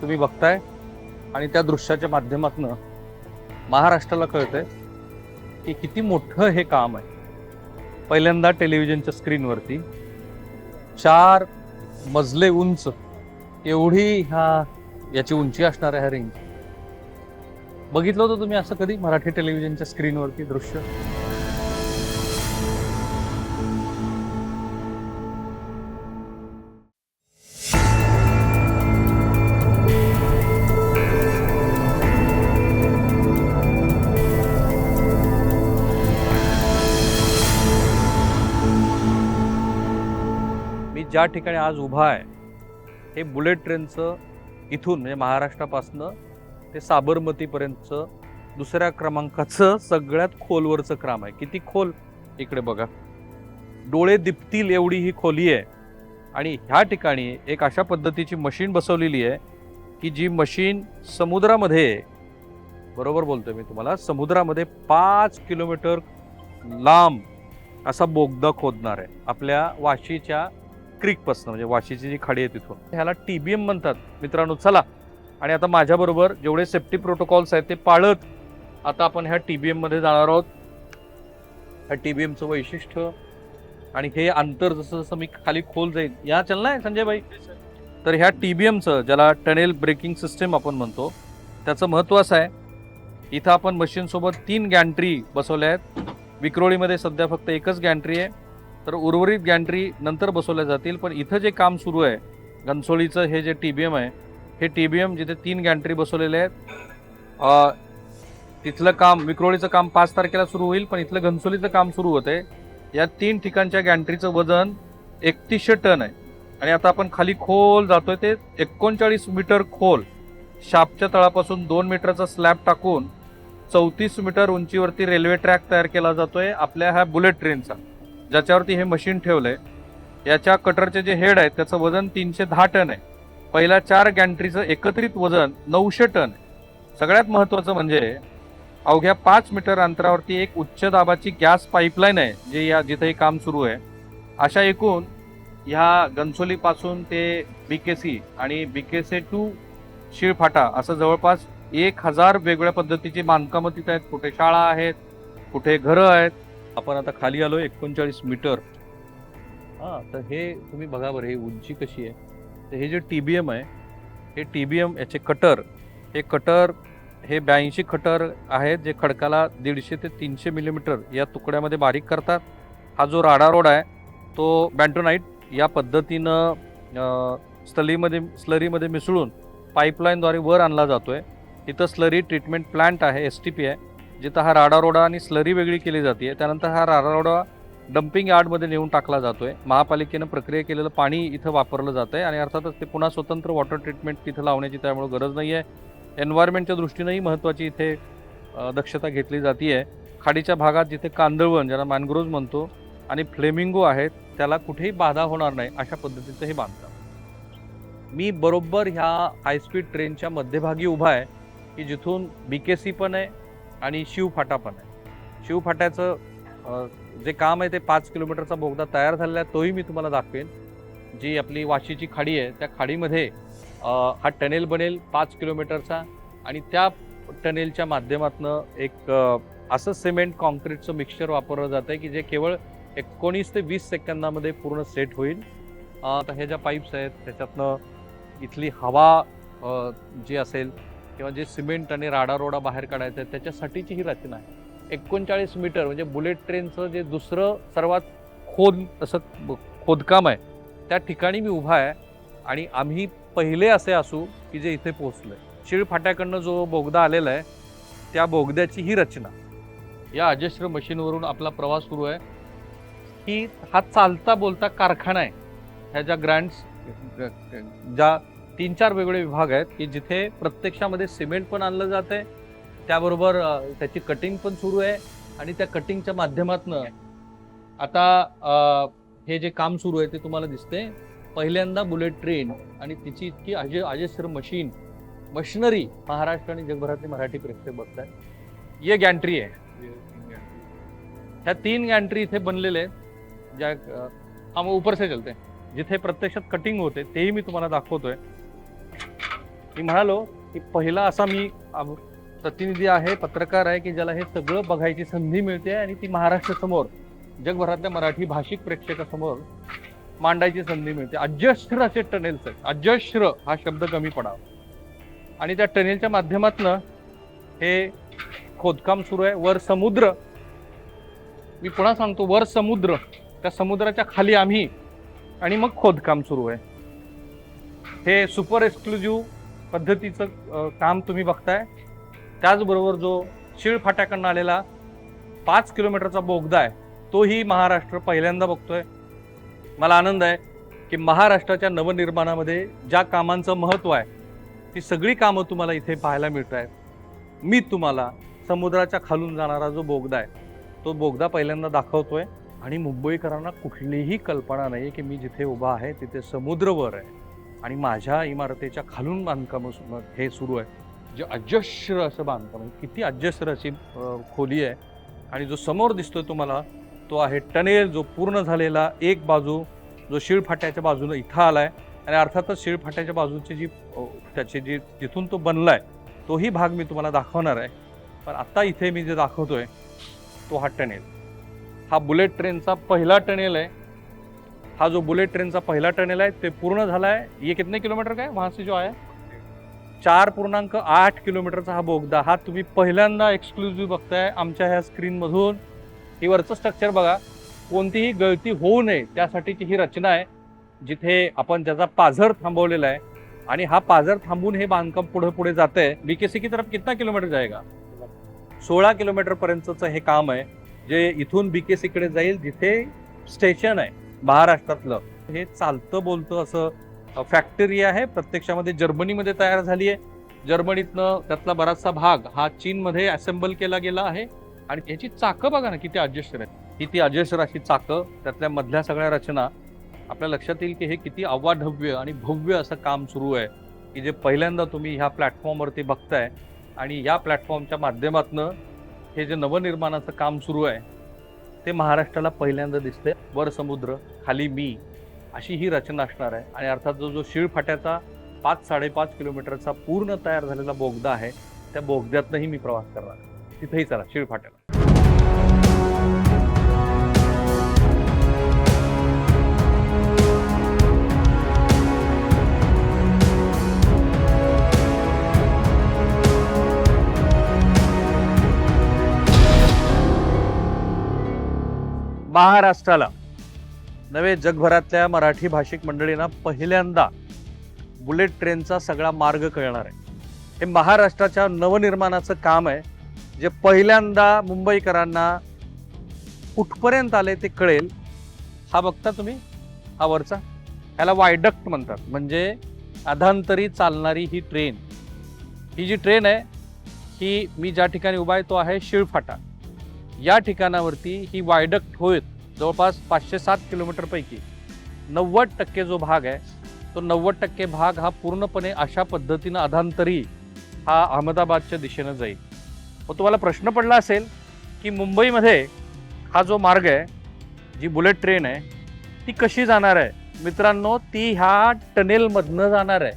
तुम्ही बघताय आणि त्या दृश्याच्या माध्यमातून महाराष्ट्राला कळतंय की किती मोठं हे काम आहे. पहिल्यांदा टेलिव्हिजनच्या स्क्रीनवरती 4 मजले उंच एवढी याची उंची असणार आहे ह्या रिंग. बघितलं होतं तुम्ही असं कधी मराठी टेलिव्हिजनच्या स्क्रीनवरती दृश्य? मी ज्या ठिकाणी आज उभा आहे हे बुलेट ट्रेनचं इथून म्हणजे महाराष्ट्रापासनं ते साबरमतीपर्यंतचं दुसऱ्या क्रमांकाचं सगळ्यात खोलवरचं काम आहे. किती खोल इकडे बघा, डोळे दिपतील एवढी ही खोली आहे. आणि ह्या ठिकाणी एक अशा पद्धतीची मशीन बसवलेली आहे की जी मशीन समुद्रामध्ये, बरोबर बोलतोय मी तुम्हाला, समुद्रामध्ये 5 किलोमीटर लांब असा बोगदा खोदणार आहे आपल्या वाशीच्या क्रीकपासून, म्हणजे वाशीची जी खाडी आहे तिथून. ह्याला TBM म्हणतात मित्रांनो. चला, आणि आता माझ्याबरोबर जेवढे सेफ्टी प्रोटोकॉल्स आहेत ते पाळत आता आपण ह्या TBM मध्ये जाणार आहोत. ह्या TBMचं वैशिष्ट्य आणि हे अंतर जसं जसं मी खाली खोल जाईल, या चल ना संजय भाई, तर ह्या TBMचं ज्याला टनेल ब्रेकिंग सिस्टम आपण म्हणतो त्याचं महत्त्व असं आहे, इथं आपण मशीनसोबत 3 गॅन्ट्री बसवल्या आहेत. विक्रोळीमध्ये सध्या फक्त एकच गॅन्ट्री आहे, तर उर्वरित गॅन्ट्री नंतर बसवल्या जातील. पण इथं जे काम सुरू आहे घनसोळीचं हे जे TBM आहे, हे TBM जिथे 3 गॅन्ट्री बसवलेले आहेत, तिथलं काम विक्रोळीचं काम 5 तारखेला सुरू होईल, पण इथलं घनसोलीचं काम सुरू होते. या 3 ठिकाणच्या गॅन्ट्रीचं वजन 3100 टन आहे. आणि आता आपण खाली खोल जातोय ते 39 मीटर खोल, शापच्या तळापासून 2 मीटरचा स्लॅब टाकून 34 मीटर उंचीवरती रेल्वे ट्रॅक तयार केला जातोय आपल्या ह्या बुलेट ट्रेनचा, ज्याच्यावरती हे मशीन ठेवलंय. याच्या कटरचे जे हेड आहेत त्याचं वजन 310 टन आहे. पहिल्या 4 गॅन्ट्रीचं एकत्रित वजन 900 टन आहे. सगळ्यात महत्त्वाचं म्हणजे अवघ्या 5 मीटर अंतरावरती एक उच्च दाबाची गॅस पाईपलाईन आहे जे जिथे हे काम सुरू आहे. अशा एकूण ह्या घनसोलीपासून ते BKC आणि BKC टू शिळफाटा असं जवळपास 1000 वेगवेगळ्या पद्धतीची बांधकामं तिथे आहेत. कुठे शाळा आहेत, कुठे घरं आहेत. आपण आता खाली आलो 39 मीटर. तर हे तुम्ही बघा बरं, ही उंची कशी आहे. तर हे जे TBM आहे, हे TBM याचे कटर, हे 82 कटर आहेत जे खडकाला 150 ते 300 मिलीमीटर या तुकड्यामध्ये बारीक करतात. हा जो राडा रोड आहे तो बँटोनाईट या पद्धतीनं स्लरीमध्ये मिसळून पाईपलाईनद्वारे वर आणला जातोय. इथं स्लरी ट्रीटमेंट प्लांट आहे, STP आहे, जिथं हा राडा रोडा आणि स्लरी वेगळी केली जाते. त्यानंतर हा राडा रोडा डम्पिंग यार्डमध्ये नेऊन टाकला जातोय. महापालिकेनं प्रक्रिया केलेलं पाणी इथं वापरलं जात आहे आणि अर्थातच ते पुन्हा स्वतंत्र वॉटर ट्रीटमेंट तिथं लावण्याची त्यामुळे गरज नाही आहे. एन्व्हायरमेंटच्या दृष्टीनेही महत्त्वाची इथे दक्षता घेतली जाते. खाडीच्या भागात जिथे कांदळवन, ज्याला मॅनग्रोव्ज म्हणतो, आणि फ्लेमिंगो आहेत, त्याला कुठेही बाधा होणार नाही अशा पद्धतीचं हे बांधकाम. मी बरोबर ह्या हायस्पीड ट्रेनच्या मध्यभागी उभा आहे की जिथून BKC पण आहे आणि शिवफाटा पण आहे. शिवफाट्याचं जे काम आहे ते 5 किलोमीटरचा बोगदा तयार झालेला आहे, तोही मी तुम्हाला दाखवेन. जी आपली वाशीची खाडी आहे त्या खाडीमध्ये हा टनेल बनेल 5 किलोमीटरचा आणि त्या टनेलच्या माध्यमातून एक असं सिमेंट कॉन्क्रीटचं मिक्सचर वापरलं जातं आहे की जे केवळ 19 ते 20 सेकंदामध्ये पूर्ण सेट होईल. आता हे ज्या पाईप्स आहेत त्याच्यातनं इथली हवा जी असेल किंवा जे सिमेंट आणि राडारोडा बाहेर काढायचं आहे त्याच्यासाठीची ही रचना आहे. 39 मीटर म्हणजे बुलेट ट्रेनचं जे दुसरं सर्वात खोदकाम आहे त्या ठिकाणी मी उभा आहे आणि आम्ही पहिले असे असू की जे इथे पोहोचलोय. शिळफाट्याकडनं जो बोगदा आलेला आहे त्या बोगद्याची ही रचना. या अजस्र मशीनवरून आपला प्रवास सुरू आहे. की हा चालता बोलता कारखाना आहे. ह्या ज्या ज्या 3-4 वेगवेगळे विभाग आहेत की जिथे प्रत्यक्षामध्ये सिमेंट पण आणलं जात आहे, त्याबरोबर त्याची कटिंग पण सुरू आहे आणि त्या कटिंगच्या माध्यमातून आता हे जे काम सुरू आहे ते तुम्हाला दिसते. पहिल्यांदा बुलेट ट्रेन आणि तिची इतकी अजस्र मशिनरी महाराष्ट्र आणि जगभरातले मराठी प्रेक्षक बघताय. ये गॅन्ट्री आहे. ह्या 3 गॅन्ट्री इथे बनलेले आहेत ज्या हम ऊपर से चलते जिथे प्रत्यक्षात कटिंग होते तेही मी तुम्हाला दाखवतोय. मी म्हणालो की पहिला असा मी प्रतिनिधी आहे, पत्रकार आहे की ज्याला हे सगळं बघायची संधी मिळते आणि ती महाराष्ट्र समोर जगभरातल्या मराठी भाषिक प्रेक्षकासमोर मांडायची संधी मिळते. अजस्र असे टनेल्स आहेत. अजस्र हा शब्द कमी पडावा आणि त्या टनेलच्या माध्यमातून हे खोदकाम सुरू आहे. वर समुद्र, मी पुन्हा सांगतो, वर समुद्र, त्या समुद्राच्या खाली आम्ही आणि मग खोदकाम सुरू आहे. हे सुपर एक्सक्लुझिव्ह पद्धतीचं काम तुम्ही बघताय. त्याचबरोबर जो शिळफाट्याकडनं आलेला 5 किलोमीटरचा बोगदा आहे तोही महाराष्ट्र पहिल्यांदा बघतोय. मला आनंद आहे की महाराष्ट्राच्या नवनिर्माणामध्ये ज्या कामांचं महत्त्व आहे ती सगळी कामं तुम्हाला इथे पाहायला मिळत आहेत. मी तुम्हाला समुद्राच्या खालून जाणारा जो बोगदा आहे तो बोगदा पहिल्यांदा दाखवतोय आणि मुंबईकरांना कुठलीही कल्पना नाही की मी जिथे उभा आहे तिथे समुद्रवर आहे आणि माझ्या इमारतीच्या खालून बांधकाम हे सुरू आहे. जे अजस्र असं बांधकाम आहे, किती अजस्र अशी खोली आहे. आणि जो समोर दिसतोय तुम्हाला तो आहे टनेल, जो पूर्ण झालेला. एक बाजू जो शिळफाट्याच्या बाजूने इथं आलाय आणि अर्थातच शिळफाट्याच्या बाजूची त्याची जिथून तो बनलाय तोही भाग मी तुम्हाला दाखवणार आहे. पण आता इथे मी जे दाखवतोय तो हा टनेल, हा बुलेट ट्रेनचा पहिला टनेल आहे. हा जो बुलेट ट्रेनचा पहिला टनेल आहे ते पूर्ण झाला आहे. ये कितने किलोमीटर का है वहां से जो आया? 4.8 किलोमीटरचा हा बोगदा. हा तुम्ही पहिल्यांदा एक्सक्लुझिव्ह बघताय आमच्या ह्या स्क्रीनमधून. ही वरचं स्ट्रक्चर बघा. कोणतीही गळती होऊ नये त्यासाठीची ही रचना आहे, जिथे आपण ज्याचा पाझर थांबवलेला आहे आणि हा पाझर थांबून हे बांधकाम पुढे जात आहे. BKC की तरफ कितना किलोमीटर जाएगा? 16 किलोमीटर पर्यंतचं हे काम आहे जे इथून BKC कडे जाईल, जिथे स्टेशन आहे महाराष्ट्रातलं. हे चालतं बोलतं असं फॅक्टरी आहे. प्रत्यक्षामध्ये जर्मनीमध्ये तयार झाली आहे. जर्मनीतनं त्यातला बराचसा भाग हा चीनमध्ये असेंबल केला गेला आहे. आणि याची चाकं बघा ना किती अजस्र आहे. ही ती अजस्र अशी चाकं, त्यातल्या मधल्या सगळ्या रचना. आपल्या लक्षात येईल की हे किती अवाढव्य आणि भव्य असं काम सुरू आहे की जे पहिल्यांदा तुम्ही ह्या प्लॅटफॉर्मवरती बघताय. आणि या प्लॅटफॉर्मच्या माध्यमातून हे जे नवनिर्माणाचं काम सुरू आहे ते महाराष्ट्राला पहिल्यांदा दिसते. वर समुद्र, खाली मी, अशी ही रचना असणार आहे. आणि अर्थात जो शिळफाट्याचा 5-5.5 किलोमीटरचा पूर्ण तयार झालेला बोगदा आहे त्या बोगद्यातनंही मी प्रवास करणार आहे. तिथेही चला शिळफाट्याला. महाराष्ट्राला नव्हे जगभरातल्या मराठी भाषिक मंडळींना पहिल्यांदा बुलेट ट्रेनचा सगळा मार्ग कळणार आहे. हे महाराष्ट्राच्या नवनिर्माणाचं काम आहे जे पहिल्यांदा मुंबईकरांना कुठपर्यंत आले ते कळेल. हा बघता तुम्ही, हा वरचा, ह्याला वायडक्ट म्हणतात. म्हणजे अधांतरी चालणारी ही ट्रेन. ही जी ट्रेन आहे ही मी ज्या ठिकाणी उभा आहे तो आहे शिळफाटा. या ठिकाणावरती ही वायडक्ट होईल. जवळपास 507 किलोमीटरपैकी 90% जो भाग आहे तो 90% भाग हा पूर्णपणे अशा पद्धतीनं अधांतरी हा अहमदाबादच्या दिशेनं जाईल. मग तुम्हाला प्रश्न पडला असेल की मुंबईमध्ये हा जो मार्ग आहे, जी बुलेट ट्रेन आहे ती कशी जाणार आहे. मित्रांनो, ती ह्या टनेलमधनं जाणार आहे.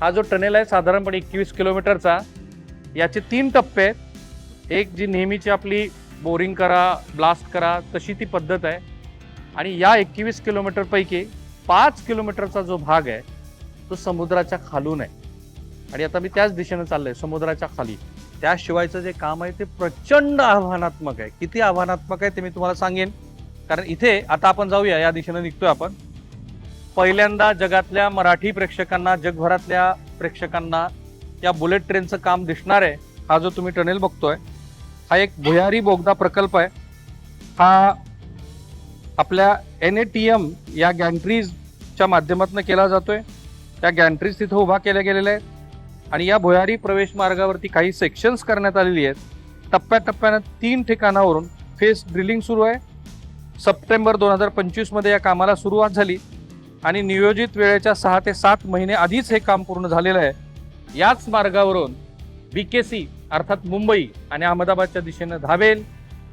हा जो टनेल आहे साधारणपणे 21 किलोमीटरचा, याचे 3 टप्पे आहेत. एक जी नेहमीची आपली बोरिंग करा, ब्लास्ट करा तशी ती पद्धत आहे. आणि या 21 किलोमीटरपैकी 5 किलोमीटरचा जो भाग आहे तो समुद्राच्या खालून आहे. आणि आता मी त्याच दिशेनं चाललोय, समुद्राच्या खाली. त्याशिवायचं जे काम आहे ते प्रचंड आव्हानात्मक आहे. किती आव्हानात्मक आहे ते मी तुम्हाला सांगेन. कारण इथे आता आपण जाऊया, या दिशेनं निघतोय आपण. पहिल्यांदा जगातल्या मराठी प्रेक्षकांना, जगभरातल्या प्रेक्षकांना या बुलेट ट्रेनचं काम दिसणार आहे. हा जो तुम्ही टनेल बघतोय हा एक भुयारी बोगदा प्रकल्प आहे. हा आपल्या NATM या गॅन्ट्रीजच्या माध्यमातून केला जातोय. त्या गॅन्ट्रीज तिथं उभा केल्या गेलेल्या आहेत. आणि या भुयारी प्रवेश मार्गावरती काही सेक्शन्स करण्यात आलेली आहेत. टप्प्याटप्प्यानं 3 ठिकाणावरून फेस ड्रिलिंग सुरू आहे. सप्टेंबर 2025 मध्ये या कामाला सुरुवात झाली आणि नियोजित वेळेच्या 6 ते 7 महिने आधीच हे काम पूर्ण झालेलं आहे. याच मार्गावरून BKC अर्थात मुंबई आणि अहमदाबादच्या दिशेनं धावेल.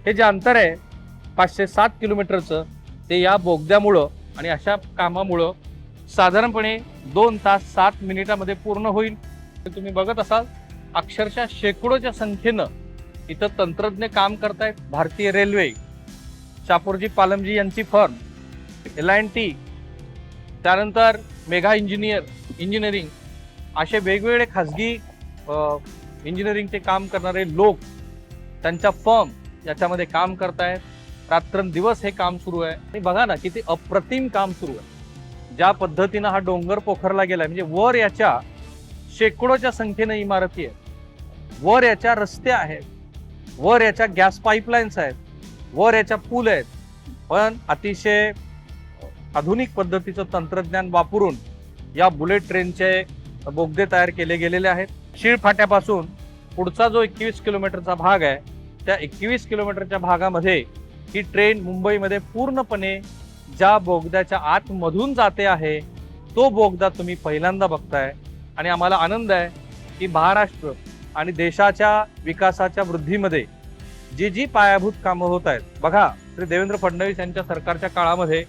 हे जे अंतर आहे 507 किलोमीटरचं, ते या बोगद्यामुळं आणि अशा कामामुळं साधारणपणे 2 तास 7 मिनिटामध्ये पूर्ण होईल. तुम्ही बघत असाल अक्षरशः शेकडोच्या संख्येनं इथं तंत्रज्ञ काम करतायत. भारतीय रेल्वे, शापूरजी पालमजी यांची फर्म, L&T, त्यानंतर मेगा इंजिनिअरिंग, असे वेगवेगळे खाजगी इंजिनिअरिंगचे काम करणारे लोक, त्यांच्या फर्म याच्यामध्ये काम करतायत. रात्रंदिवस हे काम सुरू आहे. आणि बघा ना किती अप्रतिम काम सुरू आहे. ज्या पद्धतीनं हा डोंगर पोखरला गेलाय, म्हणजे वर याच्या शेकडोच्या संख्येनं इमारती आहेत, वर याच्या रस्ते आहेत, वर याच्या गॅस पाईपलाईन्स आहेत, वर याच्या पूल आहेत. पण अतिशय आधुनिक पद्धतीचं तंत्रज्ञान वापरून या बुलेट ट्रेनचे बोगदे तयार केले गेलेले आहेत. शीळ फाट्यापासून पुढचा जो 21 किलोमीटरचा भाग आहे, त्या 21 किलोमीटरच्या भागामध्ये ही ट्रेन मुंबईमध्ये पूर्णपणे ज्या बोगद्याच्या आतमधून जाते आहे तो बोगदा तुम्ही पहिल्यांदा बघताय. आणि आम्हाला आनंद आहे की महाराष्ट्र आणि देशाच्या विकासाच्या वृद्धीमध्ये जी पायाभूत कामं होत आहेत, बघा श्री देवेंद्र फडणवीस यांच्या सरकारच्या काळामध्ये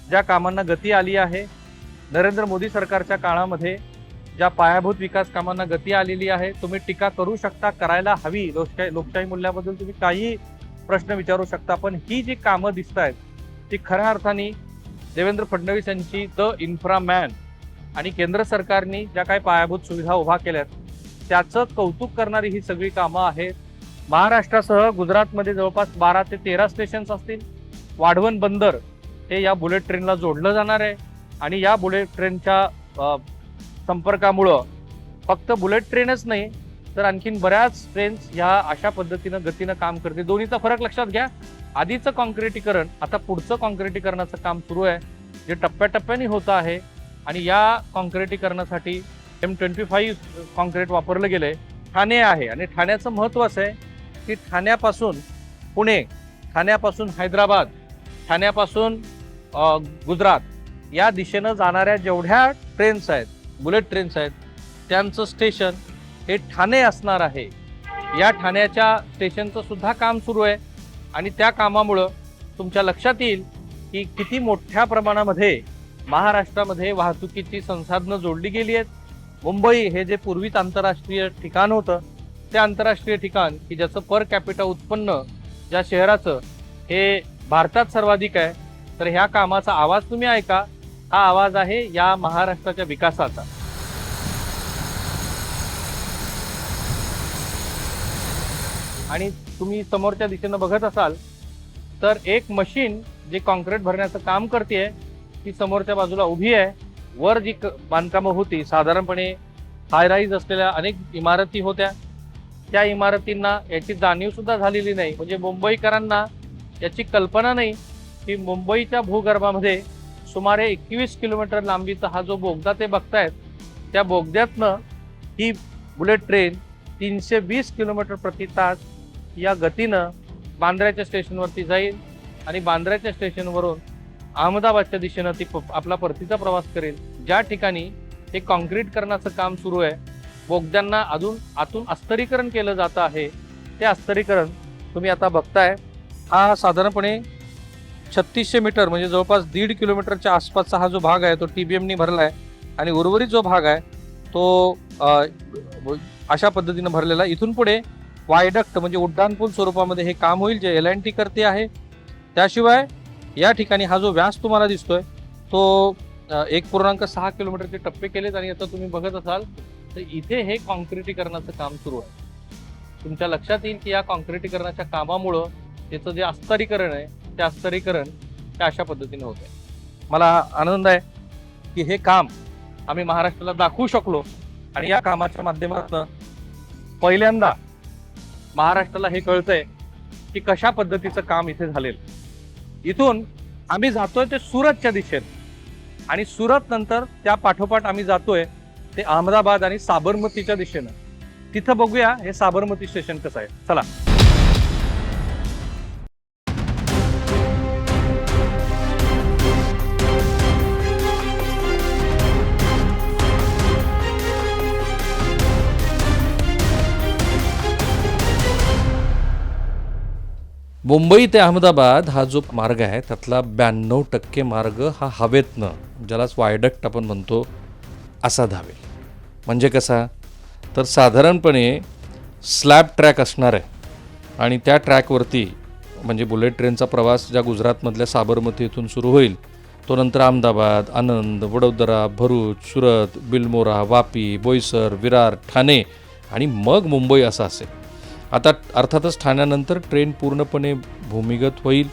ज्या कामांना गती आली आहे, नरेंद्र मोदी सरकारच्या काळामध्ये ज्या पायाभूत विकास कामांना गती आलेली आहे. तुम्ही टीका करू शकता, करायला हवी, लोकशाही मूल्याबद्दल तुम्ही काही प्रश्न विचारू शकता, पण ही जी कामं दिसत आहेत ती खऱ्या अर्थाने देवेंद्र फडणवीस यांची द इन्फ्रामॅन आणि केंद्र सरकारने ज्या काही पायाभूत सुविधा उभा केल्यात त्याचं कौतुक करणारी ही सगळी कामं आहेत. महाराष्ट्रासह गुजरातमध्ये जवळपास 12 ते 13 स्टेशन्स असतील. वाढवण बंदर हे या बुलेट ट्रेनला जोडलं जाणार आहे. आणि या बुलेट ट्रेनच्या संपर्कामुळं फक्त बुलेट ट्रेनच नाही तर आणखीन बऱ्याच ट्रेन्स ह्या अशा पद्धतीनं गतीनं काम करते. दोन्हीचा फरक लक्षात घ्या. आधीचं कॉन्क्रिटीकरण, आता पुढचं कॉन्क्रिटीकरणाचं काम सुरू आहे, जे टप्प्याटप्प्याने होतं आहे. आणि या कॉन्क्रिटीकरणासाठी M25 कॉन्क्रीट वापरलं गेलंय. ठाणे आहे आणि ठाण्याचं महत्त्व असं आहे की ठाण्यापासून पुणे, ठाण्यापासून हैदराबाद, ठाण्यापासून गुजरात या दिशेनं जाणाऱ्या जेवढ्या ट्रेन्स आहेत, बुलेट ट्रेन्स आहेत, त्यांचं स्टेशन हे ठाणे असणार आहे. या ठाण्याच्या स्टेशनचं सुद्धा काम सुरू आहे. आणि त्या कामामुळं तुमच्या लक्षात येईल की किती मोठ्या प्रमाणामध्ये महाराष्ट्रामध्ये वाहतुकीची संसाधनं जोडली गेली आहेत. मुंबई हे जे पूर्वीच आंतरराष्ट्रीय ठिकाण होतं, ते आंतरराष्ट्रीय ठिकाण की ज्याचं पर कॅपिटा उत्पन्न ज्या शहराचं हे भारतात सर्वाधिक आहे. तर ह्या कामाचा आवाज तुम्ही ऐका. हा आवाज आहे या महाराष्ट्राच्या विकासाचा. आणि तुम्ही समोरच्या दिशेनं बघत असाल तर एक मशीन जी कॉन्क्रीट भरण्याचं काम करते ती समोरच्या बाजूला उभी आहे. वर जी बांधकामं होती, साधारणपणे हाय राईज असलेल्या अनेक इमारती होत्या, त्या इमारतींना याची जाणीव सुद्धा झालेली नाही. म्हणजे मुंबईकरांना याची कल्पना नाही की मुंबईच्या भूगर्भामध्ये सुमारे 21 किलोमीटर लांबीचा हा जो बोगदा ते बघतायत, त्या बोगद्यातनं ही बुलेट ट्रेन 320 किलोमीटर प्रति तास या गतीनं बांद्र्याच्या स्टेशनवरती जाईल आणि बांद्र्याच्या स्टेशनवरून अहमदाबादच्या दिशेनं ती आपला परतीचा प्रवास करेल. ज्या ठिकाणी हे कॉन्क्रीटकरणाचं काम सुरू आहे बोगद्यांना अजून आतून अस्तरीकरण केलं जातं आहे. ते अस्तरीकरण तुम्ही आता बघताय. हा साधारणपणे 3600 मीटर म्हणजे जवळपास 1.5 किलोमीटरच्या आसपासचा हा जो भाग आहे तो TBMनी भरला आहे आणि उर्वरित जो भाग आहे तो अशा पद्धतीनं भरलेला आहे. इथून पुढे वायडक्ट म्हणजे उड्डाणपूल स्वरूपामध्ये हे काम होईल जे L&T करते आहे. त्याशिवाय या ठिकाणी हा जो व्यास तुम्हाला दिसतोय तो 1.6 किलोमीटरचे टप्पे केलेत आणि आता तुम्ही बघत असाल तर इथे हे कॉन्क्रिटीकरणाचं काम सुरू आहे. तुमच्या लक्षात येईल की या कॉन्क्रिटीकरणाच्या कामामुळं त्याचं जे अस्तरीकरण आहे ते अस्तरीकरण त्या अशा पद्धतीने होत आहे. मला आनंद आहे की हे काम आम्ही महाराष्ट्राला दाखवू शकलो आणि या कामाच्या माध्यमातून पहिल्यांदा महाराष्ट्राला हे कळतंय की कशा पद्धतीचं काम इथे झालेलं. इथून आम्ही जातोय ते सुरतच्या दिशेने आणि सुरत नंतर त्या पाठोपाठ आम्ही जातोय ते अहमदाबाद आणि साबरमतीच्या दिशेनं. तिथं बघूया हे साबरमती स्टेशन कसं आहे. चला. मुंबई ते अहमदाबाद हा जो मार्ग आहे त्यातला 92% मार्ग हा हवेतनं, ज्यालाच वायडक्ट आपण म्हणतो, असा धावेल. म्हणजे कसा तर साधारणपणे स्लॅब ट्रॅक असणार आहे आणि त्या ट्रॅकवरती म्हणजे बुलेट ट्रेनचा प्रवास ज्या गुजरातमधल्या साबरमती इथून सुरू होईल तो नंतर अहमदाबाद, आनंद, वडोदरा, भरूच, सुरत, बिलमोरा, वापी, बोईसर, विरार, ठाणे आणि मग मुंबई असा असेल. आता अर्थातच ठाण्यानंतर ट्रेन पूर्णपणे भूमिगत होईल.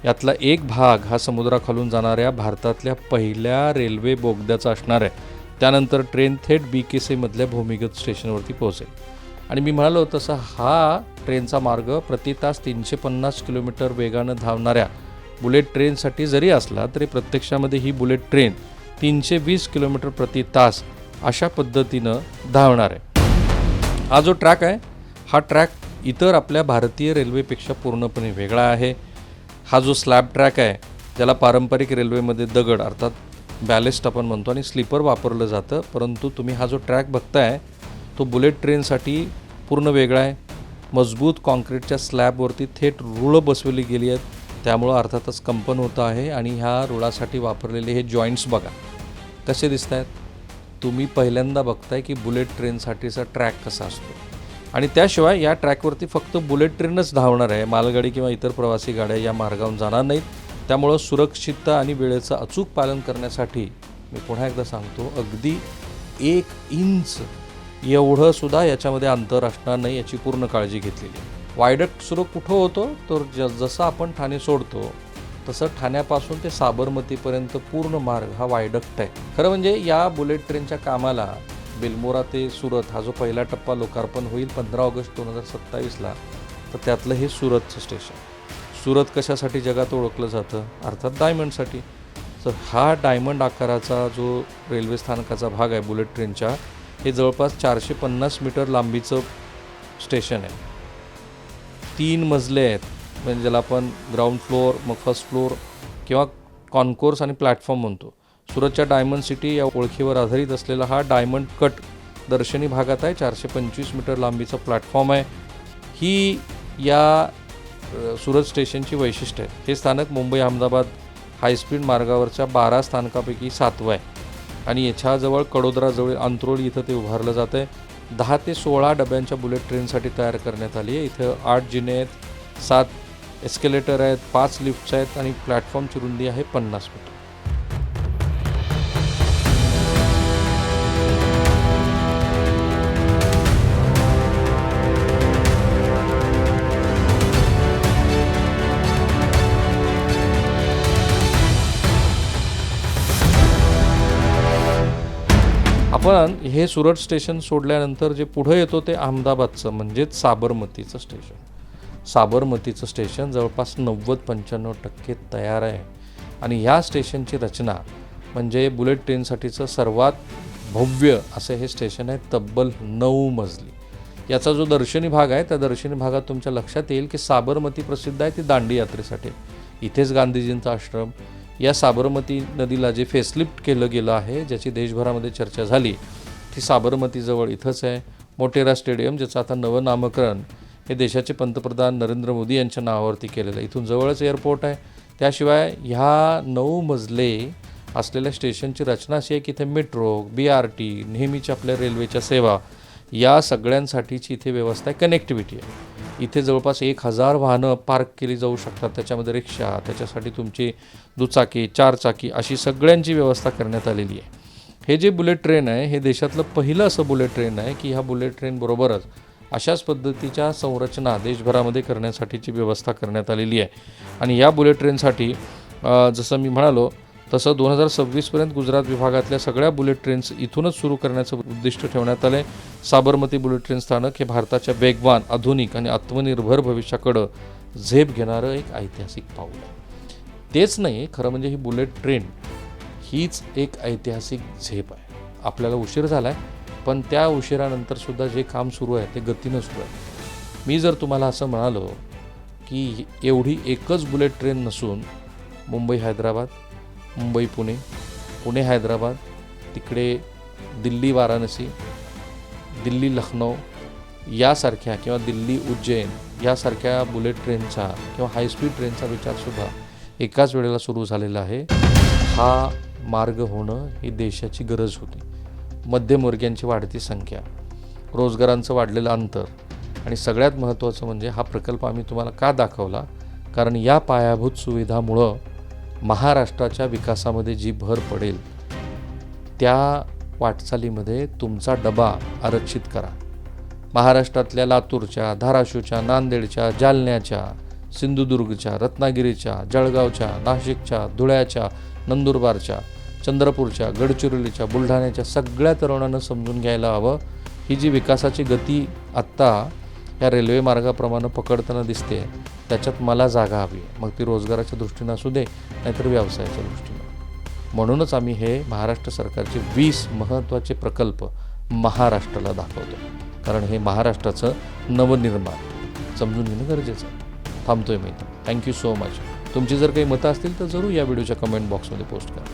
यातला एक भाग हा समुद्राखालून जाणाऱ्या भारतातल्या पहिल्या रेल्वे बोगद्याचा असणार आहे. त्यानंतर ट्रेन थेट BKC मधल्या भूमिगत स्टेशनवरती पोहोचेल. आणि मी म्हणालो तसा हा ट्रेनचा मार्ग प्रति तास 350 किलोमीटर वेगानं धावणाऱ्या बुलेट ट्रेनसाठी जरी असला तरी प्रत्यक्षामध्ये ही बुलेट ट्रेन 320 किलोमीटर प्रति तास अशा पद्धतीनं धावणार आहे. हा जो ट्रॅक आहे हा ट्रॅक इतर आपल्या भारतीय रेल्वेपेक्षा पूर्णपणे वेगळा आहे. हा जो स्लॅब ट्रॅक आहे ज्याला पारंपरिक रेल्वेमध्ये दगड अर्थात बॅलेस्ट आपण म्हणतो आणि स्लीपर वापरलं जातं, परंतु तुम्ही हा जो ट्रॅक बघताय तो बुलेट ट्रेनसाठी पूर्ण वेगळा आहे. मजबूत कॉन्क्रीटच्या स्लॅबवरती थेट रुळं बसवली गेली आहेत, त्यामुळं अर्थातच कंपन होतं आहे. आणि ह्या रुळासाठी वापरलेले हे जॉईंट्स बघा कसे दिसत आहेत. तुम्ही पहिल्यांदा बघताय की बुलेट ट्रेनसाठीचा ट्रॅक कसा असतो. आणि त्याशिवाय या ट्रॅकवरती फक्त बुलेट ट्रेनच धावणार आहे, मालगाडी किंवा इतर प्रवासी गाड्या या मार्गावरून जाणार नाहीत. त्यामुळं सुरक्षितता आणि वेळेचं अचूक पालन करण्यासाठी मी पुन्हा एकदा सांगतो अगदी 1 इंच एवढं सुद्धा याच्यामध्ये अंतर असणार नाही याची पूर्ण काळजी घेतलेली आहे. वायडक्ट सुरू कुठं होतो तर जसं आपण ठाणे सोडतो तसं ठाण्यापासून ते साबरमतीपर्यंत पूर्ण मार्ग हा वायडक्ट आहे. खरं म्हणजे या बुलेट ट्रेनच्या कामाला बिलमोरा ते सुरत हा जो पहिला टप्पा लोकार्पण होईल 15 ऑगस्ट 2027ला, तर त्यातलं हे सुरतचं स्टेशन. सुरत कशासाठी जगात ओळखलं जातं? अर्थात डायमंडसाठी. तर हा डायमंड आकाराचा जो रेल्वे स्थानकाचा भाग आहे बुलेट ट्रेनच्या, हे जवळपास 450 मीटर लांबीचं स्टेशन आहे. 3 मजले आहेत, म्हणजे ज्याला आपण ग्राउंड फ्लोअर, मग फर्स्ट फ्लोअर किंवा कॉन्कोर्स आणि प्लॅटफॉर्म म्हणतो. सुरतच्या डायमंड सिटी या ओळखीवर आधारित असलेला हा डायमंड कट दर्शनी भागात आहे. 425 मीटर लांबीचा प्लॅटफॉर्म आहे. ही या सुरत स्टेशनची वैशिष्ट्य आहे. हे स्थानक मुंबई अहमदाबाद हायस्पीड मार्गावरच्या 12 स्थानकापैकी 7वं आहे आणि याच्याजवळ कडोदराजवळ अंत्रोली इथं ते उभारलं जातं आहे. 10 ते 16 डब्यांच्या बुलेट ट्रेनसाठी तयार करण्यात आली आहे. इथं 8 जिने आहेत, 7 एस्केलेटर आहेत, 5 लिफ्ट्स आहेत आणि प्लॅटफॉर्मची रुंदी आहे 50 मीटर. आपण हे सुरत स्टेशन सोडल्यानंतर जे पुढं येतो ते अहमदाबादचं म्हणजेच साबरमतीचं स्टेशन. साबरमतीचं स्टेशन जवळपास 90-95% तयार आहे आणि ह्या स्टेशनची रचना म्हणजे बुलेट ट्रेनसाठीचं सर्वात भव्य असं हे स्टेशन आहे. तब्बल 9 मजली. याचा जो दर्शनी भाग आहे त्या दर्शनी भागात तुमच्या लक्षात येईल की साबरमती प्रसिद्ध आहे ती दांडी यात्रेसाठी. इथेच गांधीजींचा आश्रम. या साबरमती नदीला जे फेसलिफ्ट केलं गेलं आहे, ज्याची देशभरामध्ये चर्चा झाली, ती साबरमतीजवळ इथंच आहे. मोटेरा स्टेडियम, ज्याचं आता नवं नामकरण हे देशाचे पंतप्रधान नरेंद्र मोदी यांच्या नावावरती केलेलं आहे. इथून जवळच एअरपोर्ट आहे. त्याशिवाय ह्या 9 मजले असलेल्या स्टेशनची रचना अशी आहे की इथे मेट्रो, BRT, नेहमीच्या आपल्या रेल्वेच्या सेवा या सगळ्यांसाठीची इथे व्यवस्था आहे. कनेक्टिव्हिटी आहे. इथे जवळपास 1000 वाहनं पार्क केली जाऊ शकतात. त्याच्यामध्ये रिक्षा, त्याच्यासाठी तुमची दुचाकी, 4 चाकी अशी सगळ्यांची व्यवस्था करण्यात आलेली आहे. हे जे बुलेट ट्रेन आहे हे देशातलं पहिलं असं बुलेट ट्रेन आहे की ह्या बुलेट ट्रेनबरोबरच अशाच पद्धतीच्या संरचना देशभरामध्ये करण्यासाठीची व्यवस्था करण्यात आलेली आहे. आणि या बुलेट ट्रेनसाठी जसं मी म्हणालो तसं 2026पर्यंत गुजरात विभागातल्या सगळ्या बुलेट ट्रेन्स इथूनच सुरू करण्याचं उद्दिष्ट ठेवण्यात आलं आहे. साबरमती बुलेट ट्रेन स्थानक हे भारताच्या वेगवान, आधुनिक आणि आत्मनिर्भर भविष्याकडं झेप घेणारं एक ऐतिहासिक पाऊल आहे. तेच नाही, खरं म्हणजे ही बुलेट ट्रेन हीच एक ऐतिहासिक झेप आहे. आपल्याला उशीर झाला आहे, पण त्या उशिरानंतरसुद्धा जे काम सुरू आहे ते गतीनं सुरू आहे. मी जर तुम्हाला असं म्हणालो की एवढी एकच बुलेट ट्रेन नसून मुंबई हैदराबाद, मुंबई पुणे, पुणे हैदराबाद, तिकडे दिल्ली वाराणसी, दिल्ली लखनौ यासारख्या किंवा दिल्ली उज्जैन यासारख्या बुलेट ट्रेनचा किंवा हायस्पीड ट्रेनचा विचारसुद्धा एकाच वेळेला सुरू झालेला आहे. हा मार्ग होणं ही देशाची गरज होती. मध्यमवर्गीयांची वाढती संख्या, रोजगारांचं वाढलेलं अंतर आणि सगळ्यात महत्त्वाचं म्हणजे हा प्रकल्प आम्ही तुम्हाला का दाखवला, कारण या पायाभूत सुविधामुळं महाराष्ट्राच्या विकासामध्ये जी भर पडेल त्या वाटचालीमध्ये तुमचा डबा आरक्षित करा. महाराष्ट्रातल्या लातूरच्या, धाराशिवच्या, नांदेडच्या, जालन्याच्या, सिंधुदुर्गच्या, रत्नागिरीच्या, जळगावच्या, नाशिकच्या, धुळ्याच्या, नंदुरबारच्या, चंद्रपूरच्या, गडचिरोलीच्या, बुलढाण्याच्या सगळ्या तरुणांना समजून घ्यायला हवं ही जी विकासाची गती आत्ता या रेल्वे मार्गाप्रमाणे पकडताना दिसते त्याच्यात मला जागा हवी आहे. मग ती रोजगाराच्या दृष्टीनं असू दे नाहीतर व्यवसायाच्या दृष्टीनं. म्हणूनच आम्ही हे महाराष्ट्र सरकारचे 20 महत्त्वाचे प्रकल्प महाराष्ट्राला दाखवतो, कारण हे महाराष्ट्राचं नवनिर्माण समजून घेणं गरजेचं आहे. थांबतोय मी. Thank you so much. तुमची जर काही मतं असतील तर जरूर या व्हिडिओच्या कमेंट बॉक्समध्ये पोस्ट करा.